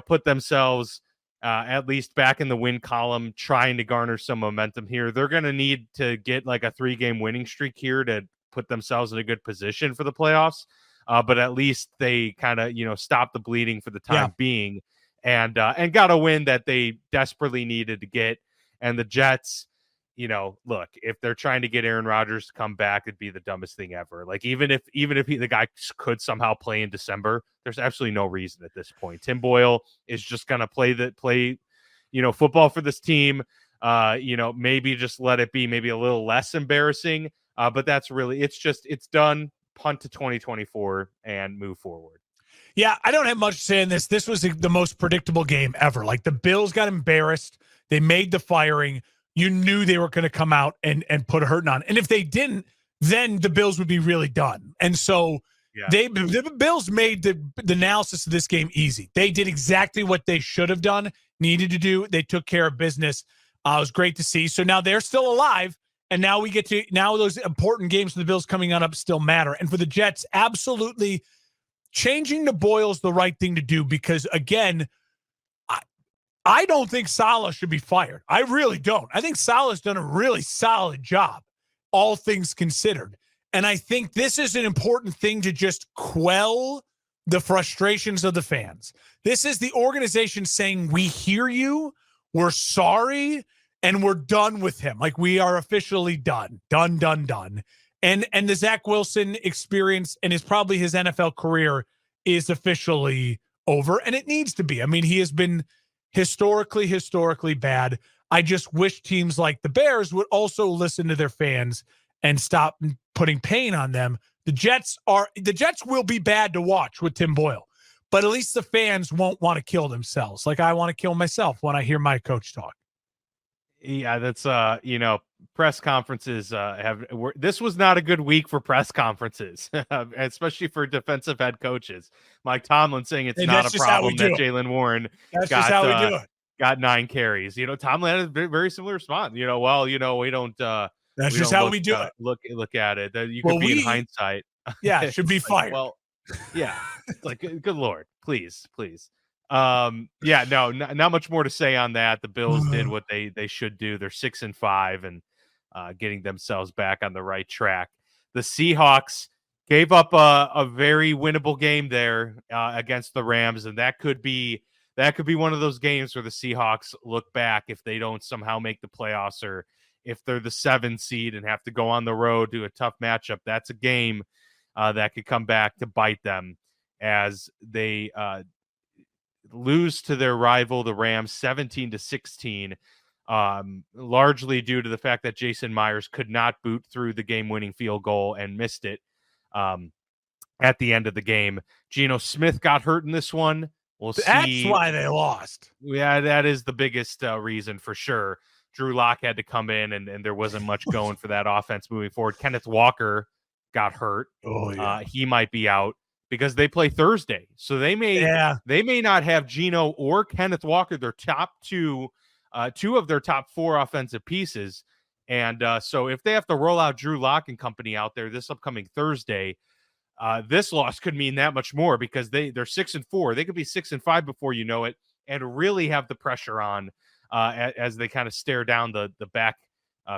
S2: put themselves at least back in the win column, trying to garner some momentum here. They're going to need to get a 3-game winning streak here to put themselves in a good position for the playoffs. But at least they kind of, stop the bleeding for the time being. And got a win that they desperately needed to get. And the Jets, look, if they're trying to get Aaron Rodgers to come back, it'd be the dumbest thing ever. Even if the guy could somehow play in December, there's absolutely no reason at this point. Tim Boyle is just going to play football for this team. Maybe just let it be maybe a little less embarrassing. But that's really, it's done. Punt to 2024 and move forward.
S1: Yeah, I don't have much to say in this. This was the most predictable game ever. The Bills got embarrassed. They made the firing. You knew they were going to come out and put a hurting on. And if they didn't, then the Bills would be really done. And so the Bills made the analysis of this game easy. They did exactly what they should have done, needed to do. They took care of business. It was great to see. So now they're still alive. And now those important games for the Bills coming on up still matter. And for the Jets, absolutely – changing to Boyle is the right thing to do because, again, I don't think Saleh should be fired. I really don't. I think Saleh's done a really solid job, all things considered. And I think this is an important thing to just quell the frustrations of the fans. This is the organization saying, we hear you, we're sorry, and we're done with him. Like, we are officially done. And the Zach Wilson experience and is probably his NFL career is officially over, and it needs to be. I mean, he has been historically bad. I just wish teams like the Bears would also listen to their fans and stop putting pain on them. The Jets will be bad to watch with Tim Boyle, but at least the fans won't want to kill themselves. Like I want to kill myself when I hear my coach talk.
S2: Yeah, that's press conferences this was not a good week for press conferences, especially for defensive head coaches. Mike Tomlin saying it's not a problem that Jaylen Warren got 9 carries. Tomlin had a very similar response. We don't.
S1: That's just how we do it.
S2: Look at it. You could be in hindsight.
S1: Yeah, it should be fired.
S2: Well, yeah, it's like good Lord, please. Not much more to say on that. The Bills did what they should do. They're 6-5 and getting themselves back on the right track. The Seahawks gave up a very winnable game there against the Rams, and that could be one of those games where the Seahawks look back if they don't somehow make the playoffs, or if they're the 7 seed and have to go on the road to a tough matchup. That's a game that could come back to bite them as they lose to their rival, the Rams, 17-16, largely due to the fact that Jason Myers could not boot through the game-winning field goal and missed it at the end of the game. Geno Smith got hurt in this one. We'll see.
S1: That's why they lost.
S2: Yeah, that is the biggest reason for sure. Drew Lock had to come in, and there wasn't much going for that offense moving forward. Kenneth Walker got hurt.
S1: Oh, yeah.
S2: He might be out because they play Thursday. So they may not have Geno or Kenneth Walker, their top two of their top 4 offensive pieces. And so if they have to roll out Drew Lock and company out there this upcoming Thursday, this loss could mean that much more because they're 6-4. They could be 6-5 before you know it, and really have the pressure on as they kind of stare down the back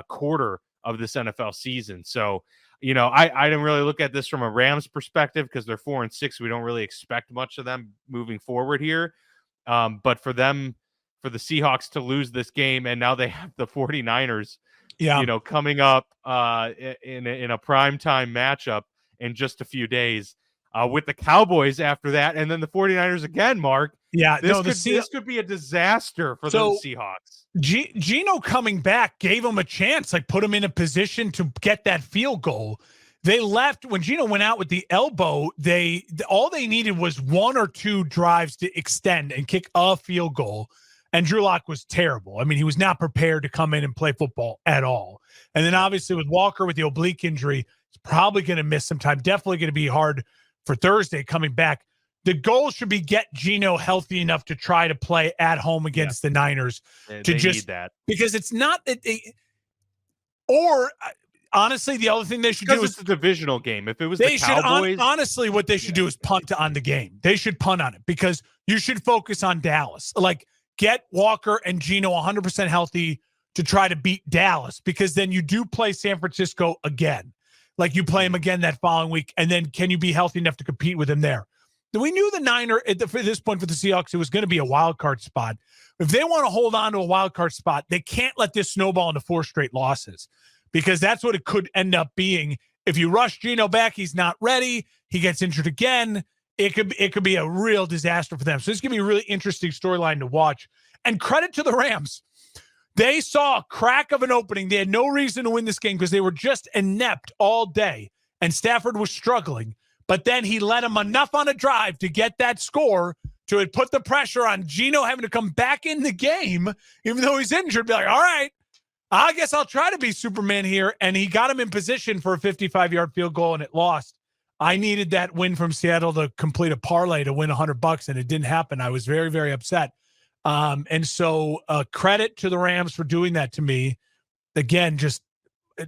S2: quarter of this NFL season. So, I didn't really look at this from a Rams perspective because they're 4-6. We don't really expect much of them moving forward here. But for the Seahawks to lose this game, and now they have the 49ers, coming up in a primetime matchup in just a few days with the Cowboys after that. And then the 49ers again, Mark.
S1: Yeah,
S2: this could be a disaster for the Seahawks.
S1: Geno coming back gave him a chance, like put him in a position to get that field goal. They left when Geno went out with the elbow. All they needed was 1 or 2 drives to extend and kick a field goal. And Drew Lock was terrible. I mean, he was not prepared to come in and play football at all. And then obviously with Walker with the oblique injury, he's probably going to miss some time. Definitely going to be hard for Thursday coming back. The goal should be get Geno healthy enough to try to play at home against the Niners.
S2: They
S1: need
S2: that.
S1: Because it's not that or honestly, the other thing they should do is
S2: it's a divisional game. If it was the Cowboys,
S1: honestly, what they should do is punt on the game. They should punt on it because you should focus on Dallas. Like get Walker and Geno 100% healthy to try to beat Dallas, because then you do play San Francisco again. Like you play them again that following week, and then can you be healthy enough to compete with them there? We knew the Niner at this point for the Seahawks, it was going to be a wild card spot. If they want to hold on to a wild card spot, they can't let this snowball into 4 straight losses, because that's what it could end up being. If you rush Geno back, he's not ready. He gets injured again. It could be a real disaster for them. So this is going to be a really interesting storyline to watch. And credit to the Rams. They saw a crack of an opening. They had no reason to win this game because they were just inept all day. And Stafford was struggling. But then he let him enough on a drive to get that score to put the pressure on Geno having to come back in the game, even though he's injured. Be like, all right, I guess I'll try to be Superman here. And he got him in position for a 55-yard field goal, and it lost. I needed that win from Seattle to complete a parlay to win $100, and it didn't happen. I was very, very upset. And so credit to the Rams for doing that to me. Again, just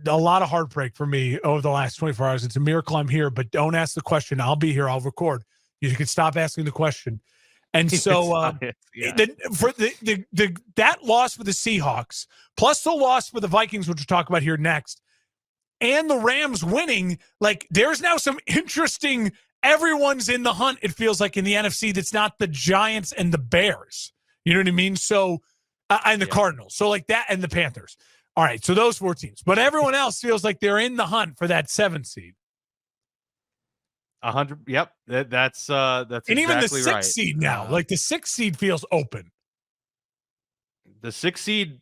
S1: a lot of heartbreak for me over the last 24 hours. It's a miracle I'm here, but don't ask the question. I'll be here. I'll record. You can stop asking the question. And so that loss for the Seahawks, plus the loss for the Vikings, which we'll talk about here next, and the Rams winning, like there's now some interesting, everyone's in the hunt, it feels like, in the NFC that's not the Giants and the Bears. You know what I mean? So and the Cardinals. So like that and the Panthers. All right, so those 4 teams. But everyone else feels like they're in the hunt for that 7 seed.
S2: 100. Yep, that's
S1: And
S2: exactly
S1: even the 6
S2: right.
S1: seed now, like the 6 seed feels open.
S2: The 6 seed,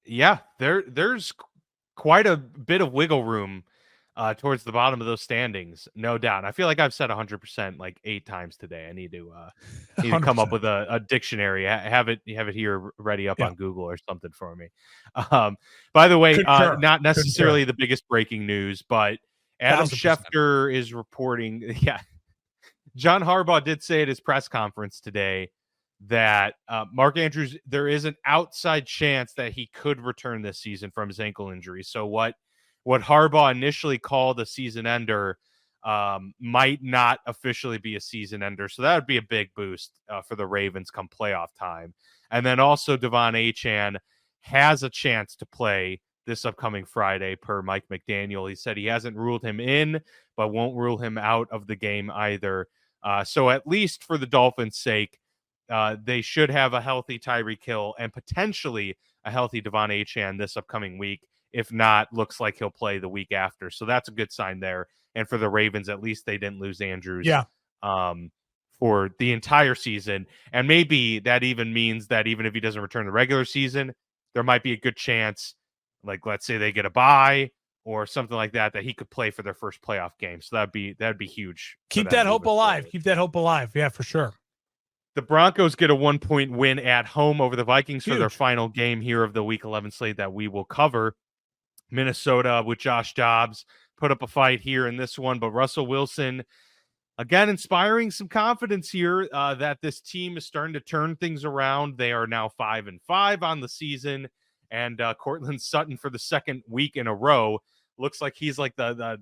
S2: yeah, there's quite a bit of wiggle room towards the bottom of those standings, no doubt. I feel like I've said 100% like 8 times today. I need to come up with a dictionary. Have it here ready up on Google or something for me. By the way, not necessarily the biggest breaking news, but Adam
S1: 1,000%.
S2: Schefter is reporting. Yeah, John Harbaugh did say at his press conference today that Mark Andrews, there is an outside chance that he could return this season from his ankle injury. So what Harbaugh initially called a season ender might not officially be a season ender. So that would be a big boost for the Ravens come playoff time. And then also Devon Achane has a chance to play this upcoming Friday per Mike McDaniel. He said he hasn't ruled him in, but won't rule him out of the game either. So at least for the Dolphins' sake, they should have a healthy Tyreek Hill and potentially a healthy Devon Achane this upcoming week. If not, looks like he'll play the week after. So that's a good sign there. And for the Ravens, at least they didn't lose Andrews for the entire season. And maybe that even means that even if he doesn't return the regular season, there might be a good chance, like let's say they get a bye or something like that, that he could play for their first playoff game. So that'd be huge.
S1: Keep that hope alive. Keep that hope alive. Yeah, for sure.
S2: The Broncos get a 1-point win at home over the Vikings
S1: Huge.
S2: for their final game here of the Week 11 slate that we will cover. Minnesota with Josh Dobbs put up a fight here in this one, but Russell Wilson, again, inspiring some confidence here that this team is starting to turn things around. They are now 5-5 on the season, and Cortland Sutton for the second week in a row looks like he's like the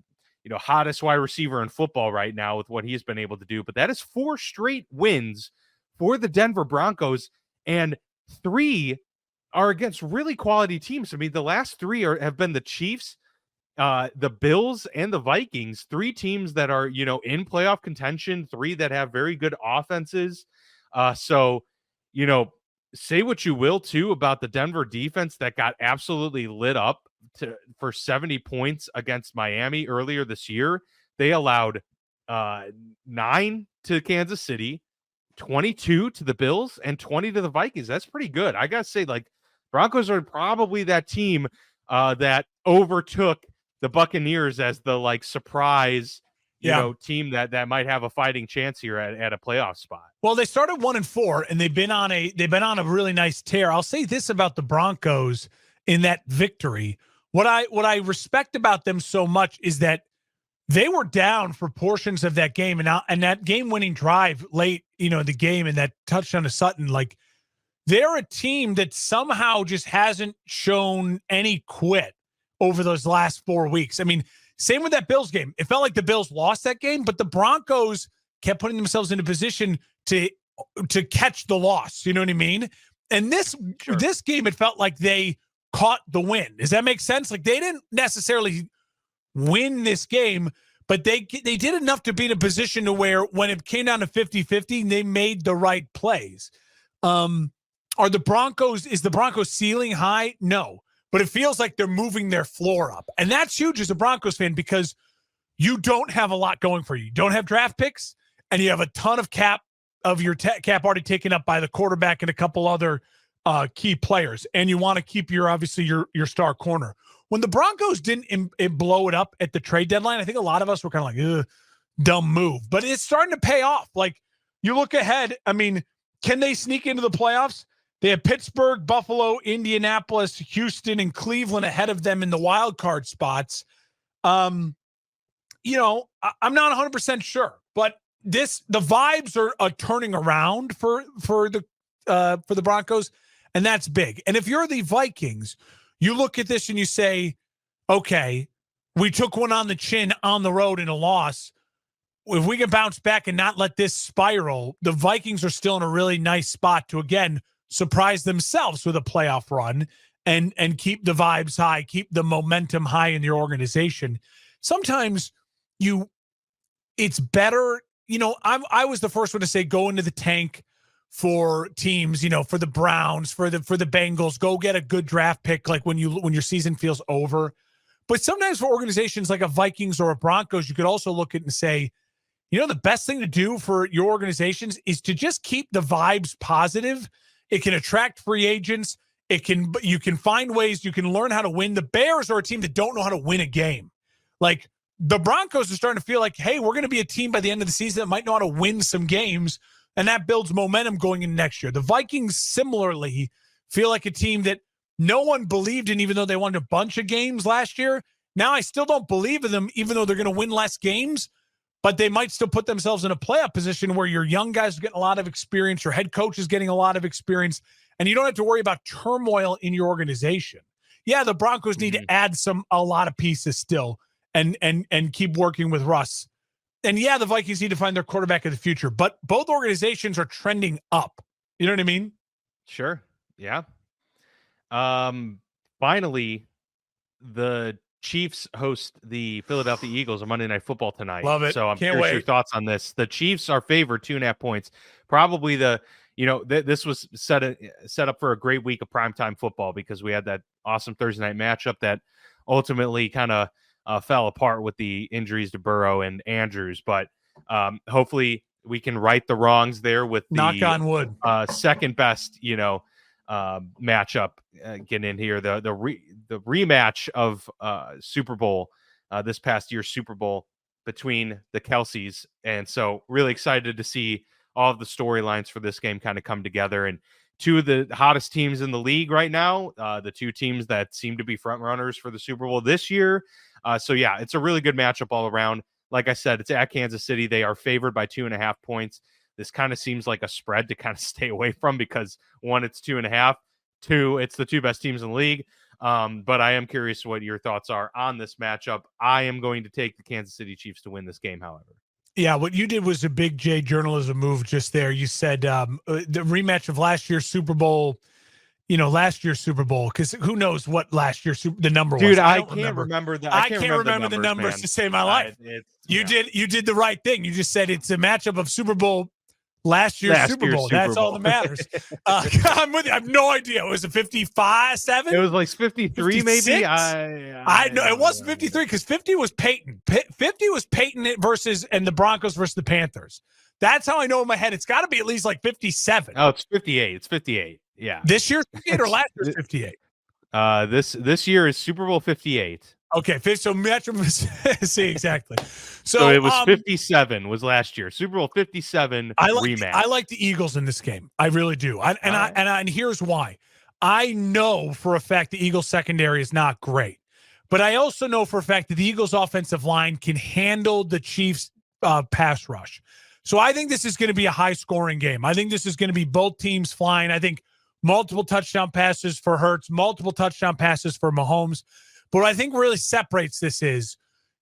S2: hottest wide receiver in football right now with what he's been able to do. But that is 4 straight wins for the Denver Broncos, and 3 are against really quality teams. I mean, the last 3 have been the Chiefs, the Bills, and the Vikings. 3 teams that are, in playoff contention, 3 that have very good offenses. So, say what you will, too, about the Denver defense that got absolutely lit up for 70 points against Miami earlier this year. They allowed 9 to Kansas City, 22 to the Bills, and 20 to the Vikings. That's pretty good. I gotta say, like, Broncos are probably that team that overtook the Buccaneers as the surprise, team that might have a fighting chance here at a playoff spot.
S1: Well, they started 1-4, and they've been on a really nice tear. I'll say this about the Broncos in that victory. What I respect about them so much is that they were down for portions of that game, and that game-winning drive late, the game, and that touchdown to Sutton, like, they're a team that somehow just hasn't shown any quit over those last 4 weeks. I mean, same with that Bills game. It felt like the Bills lost that game, but the Broncos kept putting themselves in a position to catch the loss. You know what I mean? And this game, it felt like they caught the win. Does that make sense? Like, they didn't necessarily win this game, but they did enough to be in a position to where when it came down to 50-50, they made the right plays. Is the Broncos ceiling high? No, but it feels like they're moving their floor up. And that's huge as a Broncos fan because you don't have a lot going for you. You don't have draft picks, and you have a ton of cap already taken up by the quarterback and a couple other key players. And you want to keep your star corner. When the Broncos didn't blow it up at the trade deadline, I think a lot of us were kind of like, ugh, dumb move. But it's starting to pay off. Like, you look ahead, I mean, can they sneak into the playoffs? They have Pittsburgh, Buffalo, Indianapolis, Houston, and Cleveland ahead of them in the wild card spots. I'm not 100% sure, but the vibes are turning around for the Broncos, and that's big. And if you're the Vikings, you look at this and you say, okay, we took one on the chin on the road in a loss. If we can bounce back and not let this spiral, the Vikings are still in a really nice spot to, again, surprise themselves with a playoff run and keep the vibes high, keep the momentum high in your organization. Sometimes it's better. I was the first one to say go into the tank for teams, for the Browns, for the Bengals. Go get a good draft pick like when your season feels over. But sometimes for organizations like a Vikings or a Broncos, you could also look at it and say, the best thing to do for your organizations is to just keep the vibes positive. It can attract free agents. You can find ways, you can learn how to win. The Bears are a team that don't know how to win a game. Like the Broncos are starting to feel like, hey, we're going to be a team by the end of the season that might know how to win some games, and that builds momentum going into next year. The Vikings similarly feel like a team that no one believed in, even though they won a bunch of games last year. Now I still don't believe in them, even though they're going to win less games. But they might still put themselves in a playoff position where your young guys are getting a lot of experience, your head coach is getting a lot of experience, and you don't have to worry about turmoil in your organization. Yeah, the Broncos need to add a lot of pieces still and keep working with Russ. And yeah, the Vikings need to find their quarterback of the future, but both organizations are trending up. You know what I mean?
S2: Sure. Yeah. Finally, the Chiefs host the Philadelphia Eagles on Monday Night Football tonight.
S1: Love it.
S2: So I'm
S1: Can't
S2: curious
S1: wait.
S2: your thoughts on this. The Chiefs are favored 2.5 points. Probably this was set up for a great week of primetime football because we had that awesome Thursday night matchup that ultimately kind of fell apart with the injuries to Burrow and Andrews. But hopefully we can right the wrongs there with the
S1: knock on wood
S2: second best, matchup getting in here. The rematch of Super Bowl, this past year's Super Bowl between the Kelseys. And so really excited to see all of the storylines for this game kind of come together. And two of the hottest teams in the league right now, the two teams that seem to be front runners for the Super Bowl this year. So yeah, it's a really good matchup all around. Like I said, it's at Kansas City. They are favored by 2.5 points. This kind of seems like a spread to kind of stay away from because one, it's 2.5. Two, it's the two best teams in the league. But I am curious what your thoughts are on this matchup. I am going to take the Kansas City Chiefs to win this game, however.
S1: Yeah, what you did was a big J journalism move just there. You said the rematch of last year's Super Bowl, because who knows what last year's the number was.
S2: Dude, I can't remember that.
S1: I can't remember the numbers to save my life. You did the right thing. You just said it's a matchup of Super Bowl last year's Super Bowl. That's all that matters. I'm with you. I have no idea. Was it 55-7?
S2: It was like 53, 56? Maybe.
S1: I know it wasn't 53 because 50 was Peyton. 50 was Peyton and the Broncos versus the Panthers. That's how I know in my head. It's got to be at least like 57.
S2: Oh, it's 58. It's 58. Yeah.
S1: This year's 58 or last year's 58?
S2: This year is Super Bowl 58.
S1: Okay, so matchup. See exactly.
S2: So it was 57 was last year. Super Bowl 57 rematch.
S1: I like the Eagles in this game. I really do. And here's why. I know for a fact the Eagles secondary is not great, but I also know for a fact that the Eagles offensive line can handle the Chiefs pass rush. So I think this is going to be a high scoring game. I think this is going to be both teams flying. I think multiple touchdown passes for Hurts, multiple touchdown passes for Mahomes. But what I think really separates this is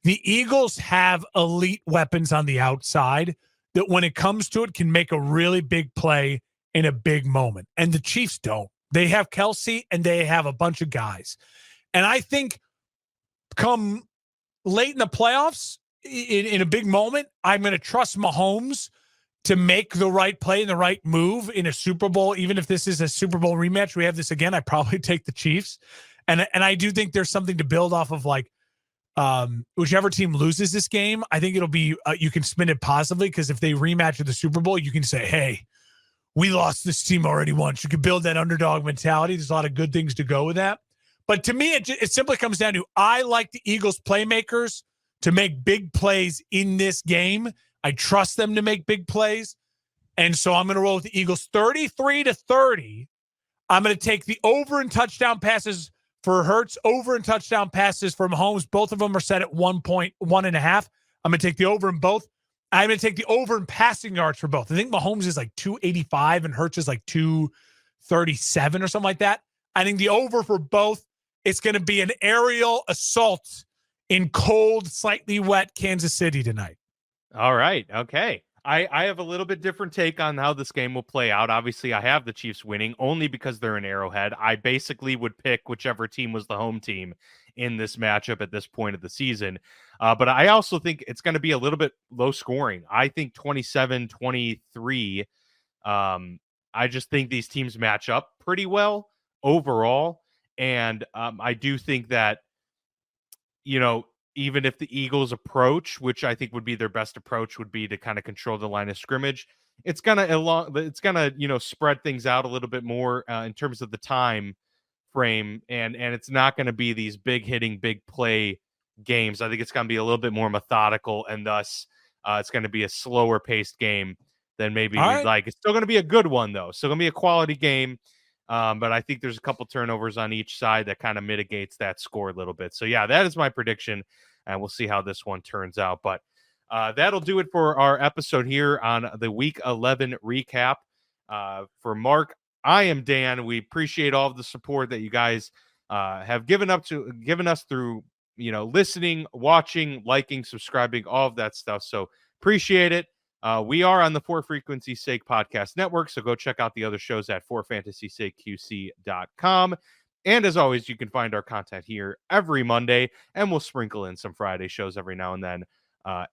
S1: the Eagles have elite weapons on the outside that when it comes to it can make a really big play in a big moment. And the Chiefs don't. They have Kelsey and they have a bunch of guys. And I think come late in the playoffs, in a big moment, I'm going to trust Mahomes to make the right play and the right move in a Super Bowl. Even if this is a Super Bowl rematch, we have this again, I probably take the Chiefs. And I do think there's something to build off of, like, whichever team loses this game, I think it'll be, you can spin it positively because if they rematch at the Super Bowl, you can say, hey, we lost this team already once. You can build that underdog mentality. There's a lot of good things to go with that. But to me, it simply comes down to I like the Eagles playmakers to make big plays in this game. I trust them to make big plays. And so I'm going to roll with the Eagles 33-30. I'm going to take the over in touchdown passes for Hurts, over in touchdown passes for Mahomes. Both of them are set at 1.1.5. I'm going to take the over in both. I'm going to take the over in passing yards for both. I think Mahomes is like 285 and Hurts is like 237 or something like that. I think the over for both, it's going to be an aerial assault in cold, slightly wet Kansas City tonight.
S2: All right. Okay. I have a little bit different take on how this game will play out. Obviously, I have the Chiefs winning only because they're in Arrowhead. I basically would pick whichever team was the home team in this matchup at this point of the season. But I also think it's going to be a little bit low scoring. I think 27-23 I just think these teams match up pretty well overall. And I do think that, even if the Eagles approach, which I think would be their best approach, would be to kind of control the line of scrimmage. It's gonna spread things out a little bit more in terms of the time frame, and it's not going to be these big hitting, big play games. I think it's going to be a little bit more methodical, and thus it's going to be a slower paced game than maybe we'd like. It's still going to be a good one though. Still going to be a quality game. But I think there's a couple turnovers on each side that kind of mitigates that score a little bit. So yeah, that is my prediction, and we'll see how this one turns out. But that'll do it for our episode here on the Week 11 recap. For Mark, I am Dan. We appreciate all of the support that you guys have given us through listening, watching, liking, subscribing, all of that stuff. So appreciate it. We are on the For Frequency's Sake Podcast Network, so go check out the other shows at forfantasysakeqc.com. And as always, you can find our content here every Monday, and we'll sprinkle in some Friday shows every now and then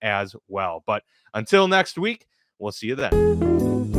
S2: as well. But until next week, we'll see you then.